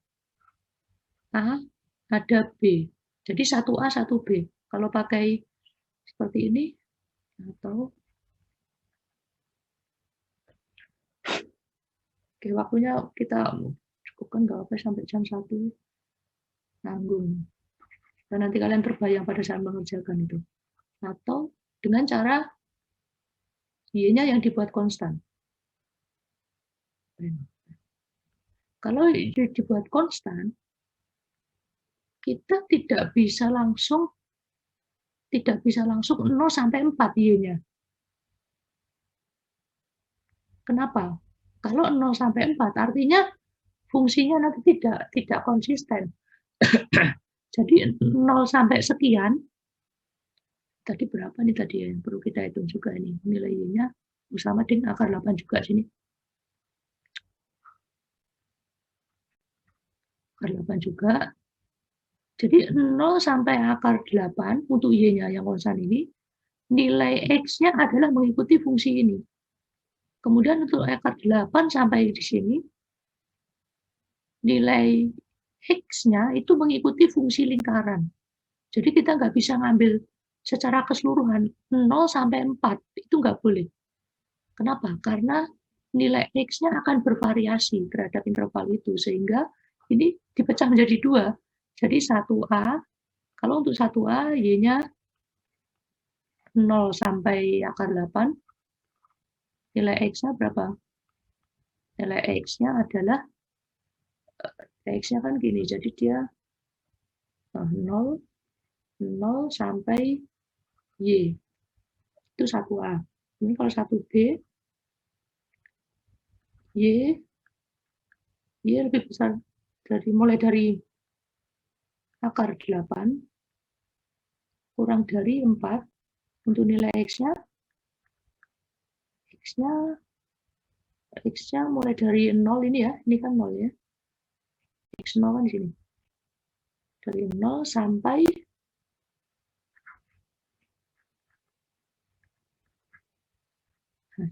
A, ada B. Jadi 1A, 1B. Kalau pakai seperti ini, atau oke, waktunya kita cukupkan nggak apa sampai jam 1, nanggung. Dan nanti kalian terbayang pada saat mengerjakan itu. Atau dengan cara Y-nya yang dibuat konstan. Kalau dibuat konstan, kita tidak bisa langsung 0 sampai 4 Y-nya. Kenapa? Kalau 0 sampai 4 artinya fungsinya nanti tidak konsisten. Jadi 0 sampai sekian, tadi berapa nih tadi yang perlu kita hitung juga ini, nilai Y-nya sama dengan akar 8 juga sini. Akar 8 juga. Jadi 0 sampai akar 8 untuk Y-nya yang konstan ini, nilai X-nya adalah mengikuti fungsi ini. Kemudian untuk akar 8 sampai di sini, nilai X-nya itu mengikuti fungsi lingkaran. Jadi kita nggak bisa ngambil secara keseluruhan 0 sampai 4, itu nggak boleh. Kenapa? Karena nilai X-nya akan bervariasi terhadap interval itu, sehingga ini dipecah menjadi 2. Jadi 1A, kalau untuk 1A, Y-nya 0 sampai akar 8, nilai X-nya berapa? Nilai X-nya adalah, X-nya kan gini, jadi dia 0 sampai Y. Itu 1A. Ini kalau 1B, Y lebih besar, mulai dari akar 8 kurang dari 4 untuk nilai X-nya mulai dari 0 ini ya, ini kan 0 ya. X0 kan di sini. Dari 0 sampai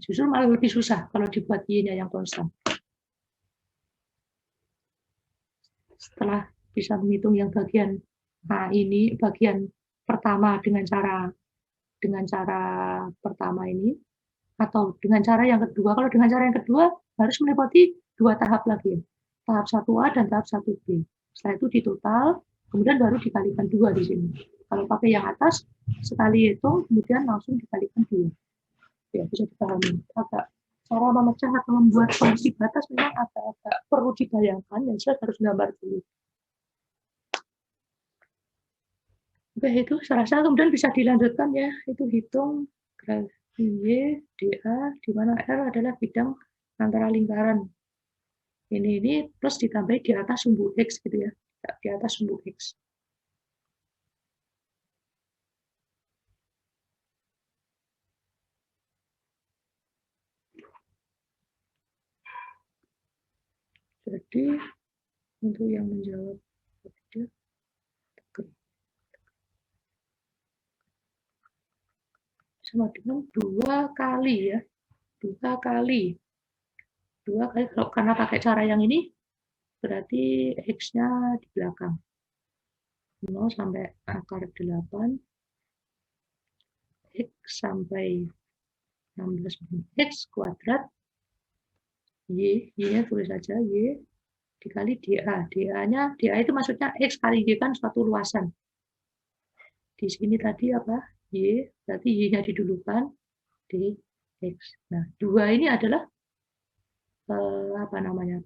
justru malah lebih susah kalau dibuat Y-nya yang konstan. Setelah bisa menghitung yang bagian ini, bagian pertama dengan cara pertama ini, atau dengan cara yang kedua. Kalau dengan cara yang kedua harus melewati 2 tahap lagi, tahap 1A dan tahap 1B. Setelah itu ditotal, kemudian baru dikalikan 2 di sini. Kalau pakai yang atas, sekali hitung, kemudian langsung dikalikan 2. Ya, bisa dipahami. Cara memecah atau membuat fungsi batas memang agak perlu dibayangkan, dan saya harus gambar dulu. Oke, itu saya rasa kemudian bisa dilanjutkan ya, itu hitung graf Y, DA, di mana R adalah bidang antara lingkaran. Ini plus ditambah di atas sumbu X gitu ya, di atas sumbu X. Jadi untuk yang menjawab sama dengan 2 kali ya, 2 kali kalau karena pakai cara yang ini berarti X-nya di belakang 0 sampai akar 8 X sampai 16 X kuadrat Y-nya tulis saja Y dikali DA. DA itu maksudnya X kali Y kan suatu luasan. Di sini tadi apa? Y, berarti Y-nya didulukan di X. Nah, 2 ini adalah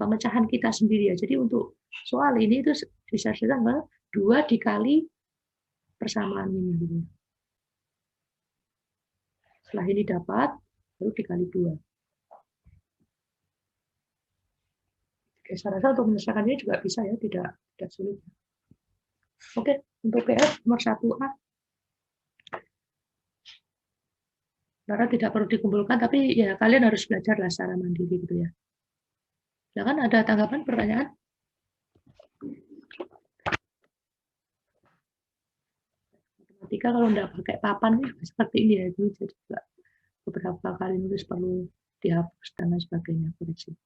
pemecahan kita sendiri ya. Jadi untuk soal ini itu diselesaikan 2 dikali persamaan ini. Gitu. Setelah ini dapat, baru dikali 2. Oke, saya rasa untuk menyelesaikan ini juga bisa ya, tidak sulit. Oke, untuk PF nomor 1A. Karena tidak perlu dikumpulkan, tapi ya kalian harus belajarlah secara mandiri gitu ya. Silakan, ada tanggapan, pertanyaan? Matematika kalau nggak pakai papan seperti ini ya, jadi juga beberapa kali nulis perlu dihapus dan lain sebagainya, koreksi.